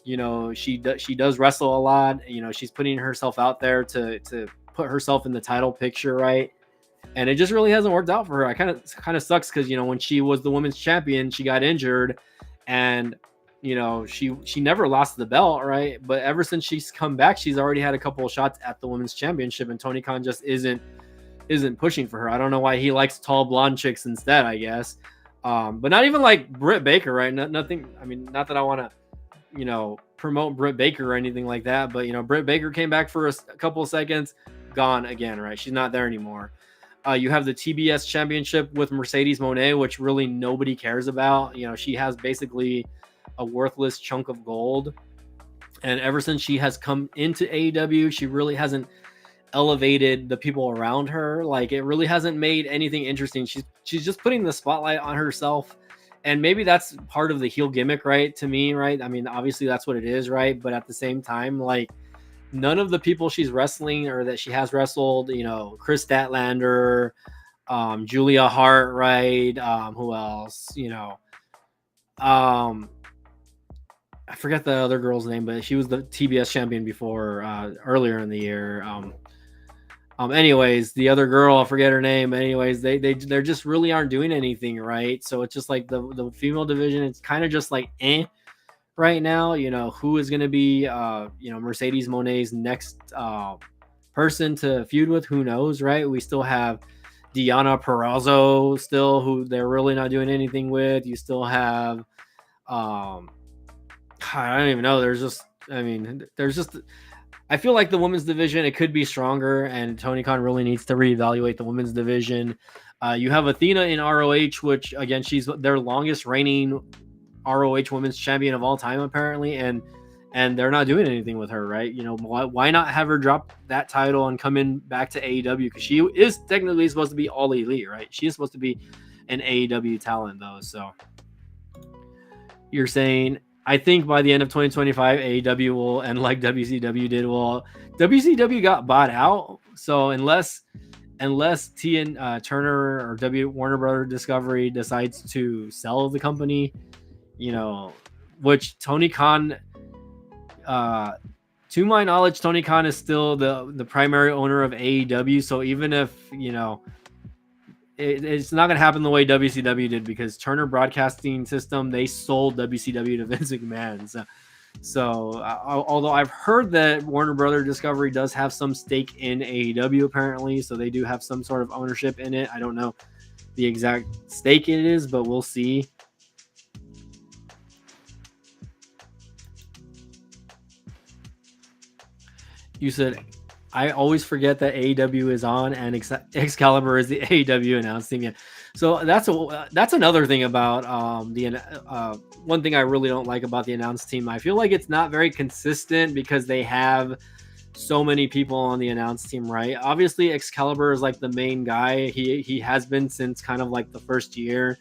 She does wrestle a lot. She's putting herself out there to put herself in the title picture, right? And it just really hasn't worked out for her. I kind of sucks because when she was the women's champion, she got injured, and she never lost the belt, right? But ever since she's come back, she's already had a couple of shots at the women's championship, and Tony Khan just isn't pushing for her. I don't know why he likes tall blonde chicks instead, I guess. But not even like Britt Baker, right? Nothing. I mean, not that I want to, promote Britt Baker or anything like that. But Britt Baker came back for a couple of seconds, gone again, right? She's not there anymore. You have the TBS championship with Mercedes Moné, which really nobody cares about. She has basically a worthless chunk of gold. And ever since she has come into AEW, she really hasn't elevated the people around her. Like, it really hasn't made anything interesting. She's just putting the spotlight on herself, and maybe that's part of the heel gimmick, right? To me, right? I mean, obviously that's what it is, right? But at the same time, like, none of the people she's wrestling or that she has wrestled, Chris Statlander, Julia Hart, right? Who else? I forget the other girl's name, but she was the TBS champion before, earlier in the year. Anyways, the other girl, I forget her name. Anyways, they're just really aren't doing anything, right? So it's just like the female division, it's kind of just like right now. Who is going to be Mercedes Moné's next person to feud with? Who knows, right? We still have Deonna Purrazzo still, who they're really not doing anything with. You still have I don't even know. I feel like the women's division, it could be stronger, and Tony Khan really needs to reevaluate the women's division. You have Athena in ROH, which again, she's their longest reigning ROH women's champion of all time, apparently, and they're not doing anything with her, right? Why not have her drop that title and come in back to AEW? Because she is technically supposed to be all elite, right? She is supposed to be an AEW talent, though. So you're saying, I think by the end of 2025, AEW will end like WCW did. Well, WCW got bought out, so unless Turner or Warner Brother Discovery decides to sell the company, which Tony Khan, to my knowledge, Tony Khan is still the primary owner of AEW. So even if it's not going to happen the way WCW did, because Turner Broadcasting System, they sold WCW to Vince McMahon. So although I've heard that Warner Brother Discovery does have some stake in AEW apparently, so they do have some sort of ownership in it. I don't know the exact stake it is, but we'll see. You said, I always forget that AEW is on and Excalibur is the AEW announce team. Yeah. So that's another thing about one thing I really don't like about the announce team. I feel like it's not very consistent because they have so many people on the announce team, right? Obviously, Excalibur is like the main guy. He has been since kind of like the first year.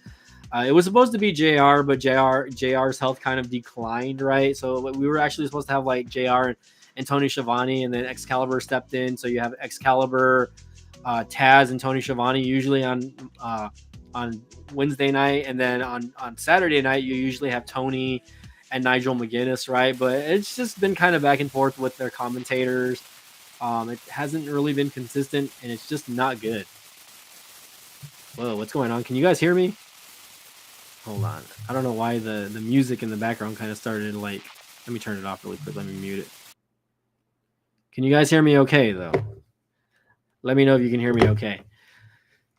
It was supposed to be JR, but JR's health kind of declined, right? So we were actually supposed to have like JR and Tony Schiavone, and then Excalibur stepped in. So you have Excalibur, Taz, and Tony Schiavone usually on Wednesday night, and then on Saturday night you usually have Tony and Nigel McGuinness, right? But it's just been kind of back and forth with their commentators. It hasn't really been consistent, and it's just not good. Whoa, what's going on? Can you guys hear me? Hold on. I don't know why the music in the background kind of started like. Let me turn it off really quick. Let me mute it. Can you guys hear me okay, though? Let me know if you can hear me okay.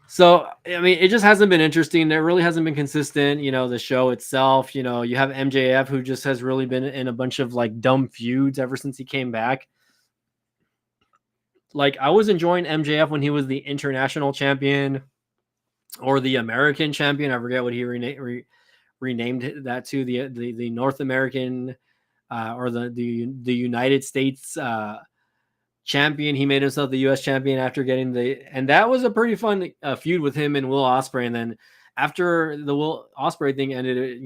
So, I mean, it just hasn't been interesting. There really hasn't been consistent, the show itself. You have MJF, who just has really been in a bunch of like dumb feuds ever since he came back. Like, I was enjoying MJF when he was the international champion or the American champion. I forget what he renamed that to, the North American or the United States champion. He made himself the U.S. champion after getting and that was a pretty fun feud with him and Will Ospreay. And then after the Will Ospreay thing ended,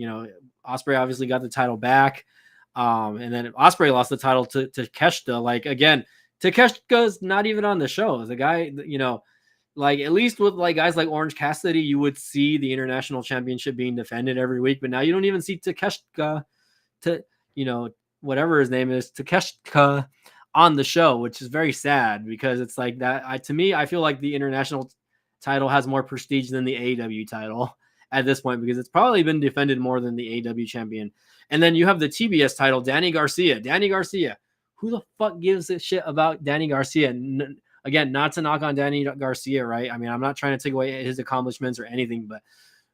Ospreay obviously got the title back, and then Ospreay lost the title to Takeshita. Like, again, Takeshita's not even on the show. The guy, like, at least with like guys like Orange Cassidy, you would see the international championship being defended every week, but now you don't even see Takeshita, whatever his name is, Takeshita, on the show, which is very sad, because it's like that. To me, I feel like the international title has more prestige than the AEW title at this point, because it's probably been defended more than the AEW champion. And then you have the TBS title, Danny Garcia. Who the fuck gives a shit about Danny Garcia? Again, not to knock on Danny Garcia, right? I mean, I'm not trying to take away his accomplishments or anything, but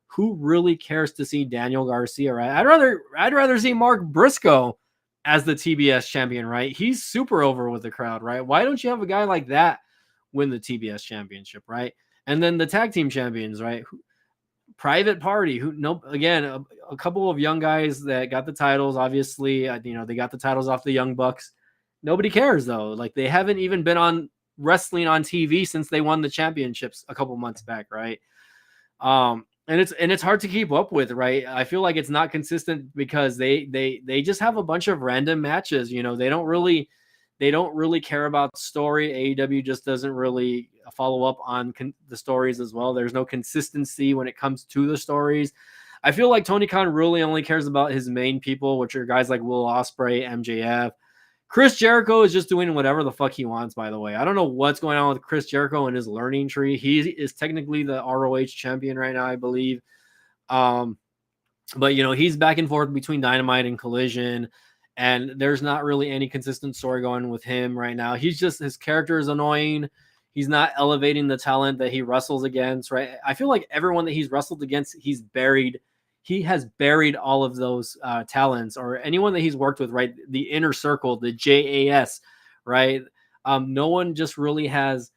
who really cares to see Daniel Garcia, right? I'd rather see Mark Briscoe as the TBS champion, right? He's super over with the crowd, right? Why don't you have a guy like that win the TBS championship, right? And then the tag team champions, right? Private Party, again, a couple of young guys that got the titles. Obviously, they got the titles off the Young Bucks. Nobody cares, though. Like, they haven't even been on wrestling on TV since they won the championships a couple months back, right? And it's hard to keep up with, right? I feel like it's not consistent because they just have a bunch of random matches. They don't really care about the story. AEW just doesn't really follow up on the stories as well. There's no consistency when it comes to the stories. I feel like Tony Khan really only cares about his main people, which are guys like Will Ospreay, MJF. Chris Jericho is just doing whatever the fuck he wants, by the way. I don't know what's going on with Chris Jericho and his learning tree. He is technically the ROH champion right now, I believe. But, he's back and forth between Dynamite and Collision, and there's not really any consistent story going with him right now. His character is annoying. He's not elevating the talent that he wrestles against, right? I feel like everyone that he's wrestled against, he has buried all of those talents, or anyone that he's worked with, right? The inner circle, the JAS, right? No one just really has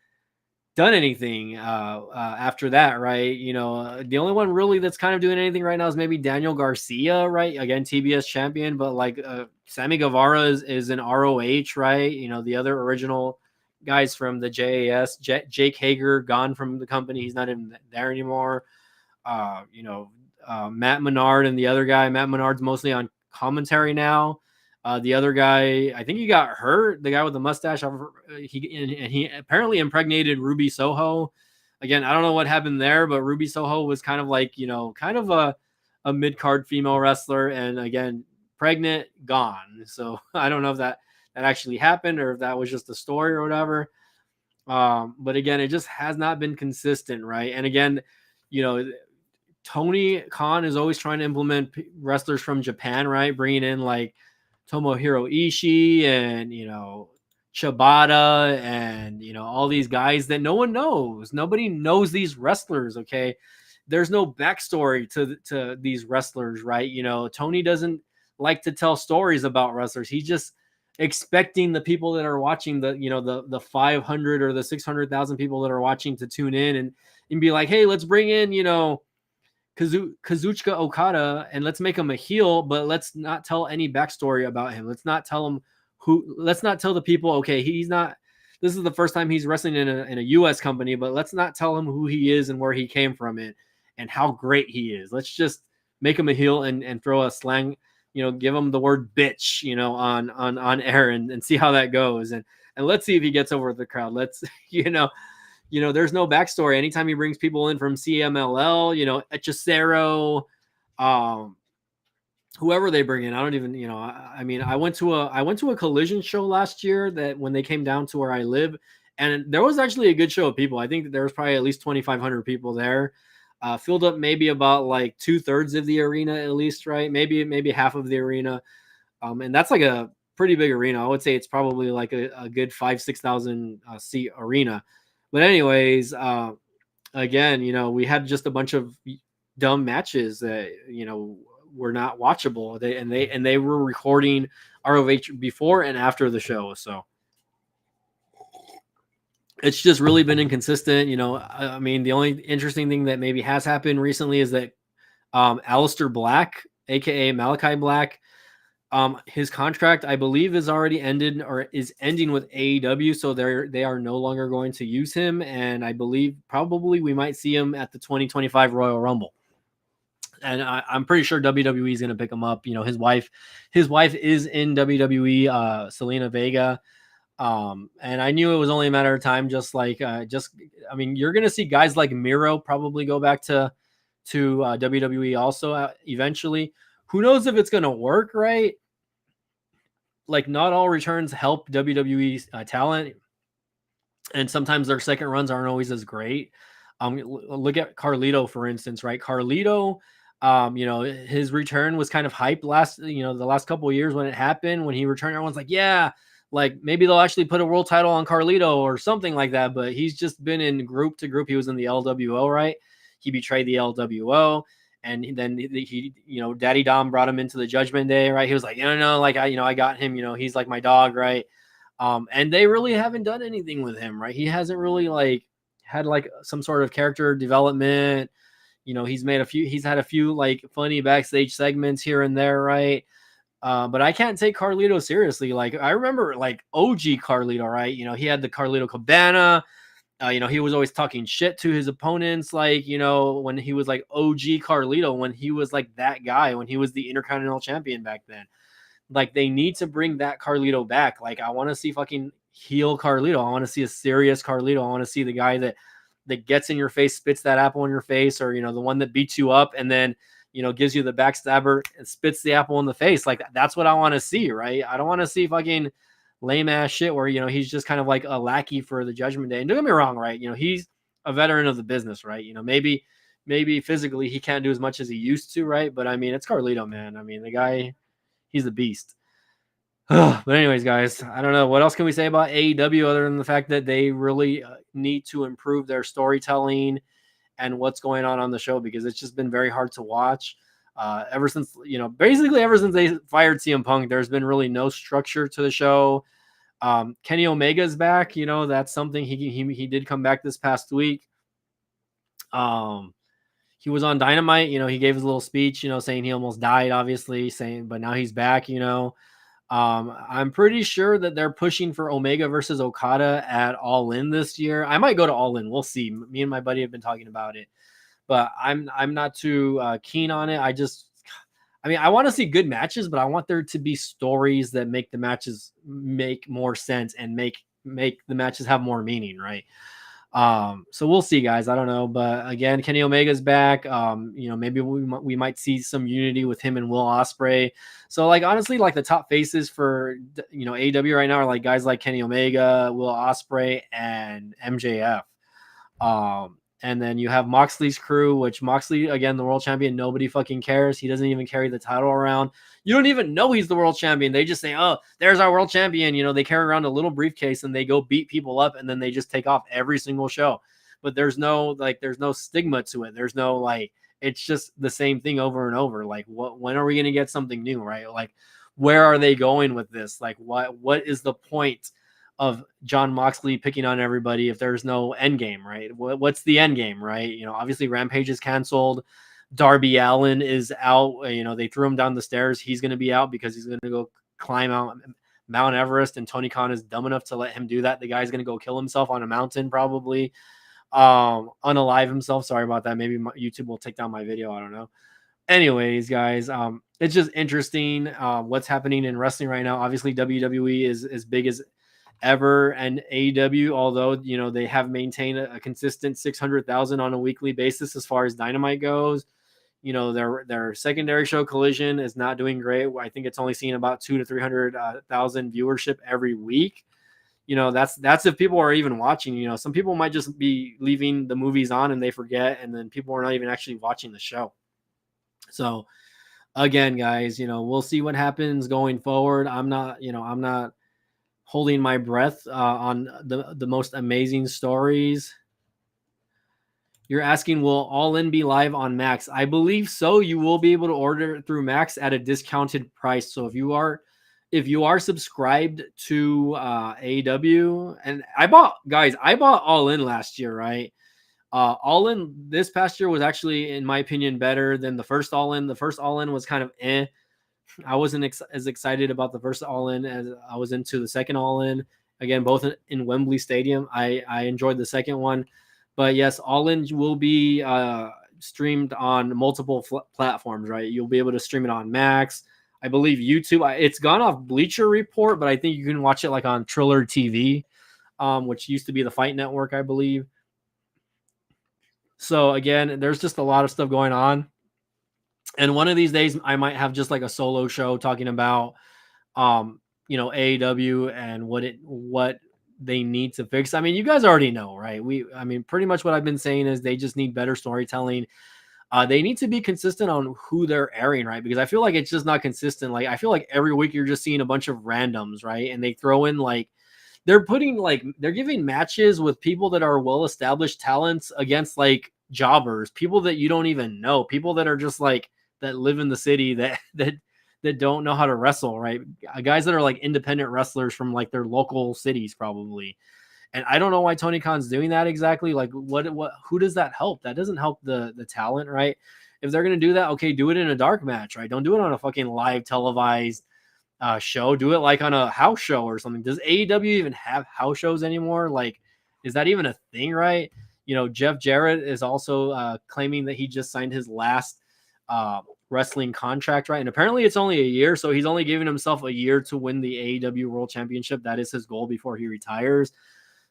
done anything after that, right? The only one really that's kind of doing anything right now is maybe Daniel Garcia, right? Again, TBS champion, but like Sammy Guevara is an ROH, right? The other original guys from the JAS, Jake Hager, gone from the company. He's not even there anymore. Matt Menard and the other guy. Matt Menard's mostly on commentary now. The other guy, I think he got hurt. The guy with the mustache, he apparently impregnated Ruby Soho. Again, I don't know what happened there, but Ruby Soho was kind of like, kind of a mid-card female wrestler, and again, pregnant, gone. So I don't know if that actually happened or if that was just a story or whatever. But again, it just has not been consistent, right? And again, you know, Tony Khan is always trying to implement wrestlers from Japan, right? Bringing in like Tomohiro Ishii and, Shibata and, all these guys that no one knows. Nobody knows these wrestlers, okay? There's no backstory to these wrestlers, right? Tony doesn't like to tell stories about wrestlers. He's just expecting the people that are watching the 500 or the 600,000 people that are watching to tune in and be like, hey, let's bring in, Kazuchika Okada and let's make him a heel, but let's not tell any backstory about him. Let's not tell him let's not tell the people, okay, this is the first time he's wrestling in a US company, but let's not tell him who he is and where he came from and how great he is. Let's just make him a heel and throw a slang, give him the word bitch, on air and see how that goes. And let's see if he gets over the crowd. Let's, there's no backstory. Anytime he brings people in from CMLL, Hechicero, whoever they bring in, I don't even, I mean, I went to a Collision show last year that when they came down to where I live, and there was actually a good show of people. I think that there was probably at least 2,500 people there. Filled up maybe about like 2/3 of the arena at least, right? Maybe half of the arena. And that's like a pretty big arena. I would say it's probably like a good 5,000-6,000 seat arena. But anyways, again, we had just a bunch of dumb matches that were not watchable. They were recording ROH before and after the show, so it's just really been inconsistent. I mean, the only interesting thing that maybe has happened recently is that Aleister Black, aka Malachi Black, his contract, I believe, is already ended or is ending with AEW, so they are no longer going to use him, and I believe probably we might see him at the 2025 Royal Rumble. And I'm pretty sure WWE is going to pick him up. His wife is in WWE, Selena Vega. And I knew it was only a matter of time. I mean, you're going to see guys like Miro probably go back to WWE also eventually. Who knows if it's going to work, right? Like, not all returns help WWE talent, and sometimes their second runs aren't always as great. Look at Carlito, for instance, right? Carlito, his return was kind of hyped the last couple of years when it happened. When he returned, everyone's like, yeah, like maybe they'll actually put a world title on Carlito or something like that. But he's just been in group to group. He was in the LWO, right? He betrayed the LWO. And then he, Daddy Dom brought him into the Judgment Day, right? He was like, no, like I got him, he's like my dog, right? And they really haven't done anything with him, right? He hasn't really like had like some sort of character development. He's had a few like funny backstage segments here and there, right? But I can't take Carlito seriously. Like, I remember like OG Carlito, right? He had the Carlito Cabana. He was always talking shit to his opponents, like, when he was like OG Carlito, when he was like that guy, when he was the Intercontinental Champion back then. Like, they need to bring that Carlito back. Like, I want to see fucking heel Carlito. I want to see a serious Carlito. I want to see the guy that gets in your face, spits that apple in your face, or, the one that beats you up and then, gives you the backstabber and spits the apple in the face. Like, that's what I want to see, right? I don't want to see fucking lame ass shit where, he's just kind of like a lackey for the Judgment Day. And don't get me wrong, right? He's a veteran of the business, right? Maybe physically he can't do as much as he used to, right? But I mean, it's Carlito, man. I mean, the guy, he's a beast. But anyways, guys, I don't know. What else can we say about AEW other than the fact that they really need to improve their storytelling and what's going on the show, because it's just been very hard to watch. Ever since, basically ever since they fired CM Punk, there's been really no structure to the show. Kenny Omega's back. That's something he did come back this past week. He was on Dynamite. He gave his little speech, saying he almost died, obviously, but now he's back. I'm pretty sure that they're pushing for Omega versus Okada at All In this year. I might go to All In. We'll see. Me and my buddy have been talking about it, but I'm not too keen on it. I want to see good matches, but I want there to be stories that make the matches make more sense and make the matches have more meaning, right? So we'll see, guys. I don't know, but again, Kenny Omega's back. Maybe we might see some unity with him and Will Ospreay. So like honestly, like the top faces for AEW right now are like guys like Kenny Omega, Will Ospreay, and MJF. And then you have Moxley's crew, which Moxley, again, the world champion, nobody fucking cares. He doesn't even carry the title around. You don't even know he's the world champion. They just say, oh, there's our world champion. They carry around a little briefcase and they go beat people up and then they just take off every single show. But there's no stigma to it. There's no it's just the same thing over and over. Like, when are we going to get something new, right? Like, where are they going with this? Like, what is the point of John Moxley picking on everybody if there's no end game, right? What's the end game, right? Obviously Rampage is canceled. Darby Allin is out. They threw him down the stairs. He's going to be out because he's going to go climb out Mount Everest, and Tony Khan is dumb enough to let him do that. The guy's going to go kill himself on a mountain, probably unalive himself. Sorry about that. Maybe YouTube will take down my video. I don't know. Anyways, guys, it's just interesting what's happening in wrestling right now. Obviously WWE is as big as ever, and AEW, although they have maintained a consistent 600,000 on a weekly basis as far as Dynamite goes. Their secondary show Collision is not doing great. I think it's only seeing about 200,000 to 300,000 viewership every week. That's if people are even watching. Some people might just be leaving the movies on and they forget, and then people are not even actually watching the show. So again, guys, we'll see what happens going forward. I'm not holding my breath on the most amazing stories. You're asking, will All In be live on Max? I believe so. You will be able to order it through Max at a discounted price. So if you are subscribed to AEW, and I bought All In last year, right? All In this past year was actually, in my opinion, better than the first All In. The first All In was kind of eh. I wasn't as excited about the first All In as I was into the second All In. Again, both in Wembley Stadium. I enjoyed the second one. But yes, All In will be streamed on multiple platforms, right? You'll be able to stream it on Max. I believe YouTube. It's gone off Bleacher Report, but I think you can watch it like on Triller TV, which used to be the Fight Network, I believe. So again, there's just a lot of stuff going on. And one of these days, I might have just like a solo show talking about, AEW and what they need to fix. I mean, you guys already know, right? Pretty much what I've been saying is they just need better storytelling. They need to be consistent on who they're airing, right? Because I feel like it's just not consistent. Like, I feel like every week you're just seeing a bunch of randoms, right? And they throw in they're giving matches with people that are well-established talents against jobbers, people that you don't even know, people that are just that live in the city that don't know how to wrestle, right? Guys that are independent wrestlers from their local cities, probably. And I don't know why Tony Khan's doing that exactly. Who does that help? That doesn't help the talent, right? If they're going to do that, okay, do it in a dark match, right? Don't do it on a fucking live televised show. Do it on a house show or something. Does AEW even have house shows anymore? Is that even a thing, right? Jeff Jarrett is also claiming that he just signed his last wrestling contract, right? And apparently it's only a year, so he's only giving himself a year to win the AEW World Championship. That is his goal before he retires.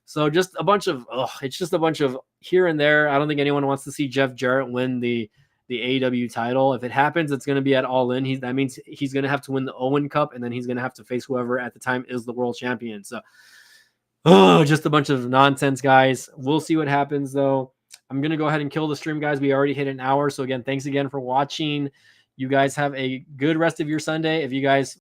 So just a bunch of it's just a bunch of here and there. I don't think anyone wants to see Jeff Jarrett win the AEW title. If it happens, it's going to be at All In. That means he's going to have to win the Owen Cup, and then he's going to have to face whoever at the time is the world champion. So just a bunch of nonsense, guys. We'll see what happens, though. I'm going to go ahead and kill the stream, guys. We already hit an hour. So again, thanks again for watching. You guys have a good rest of your Sunday. If you guys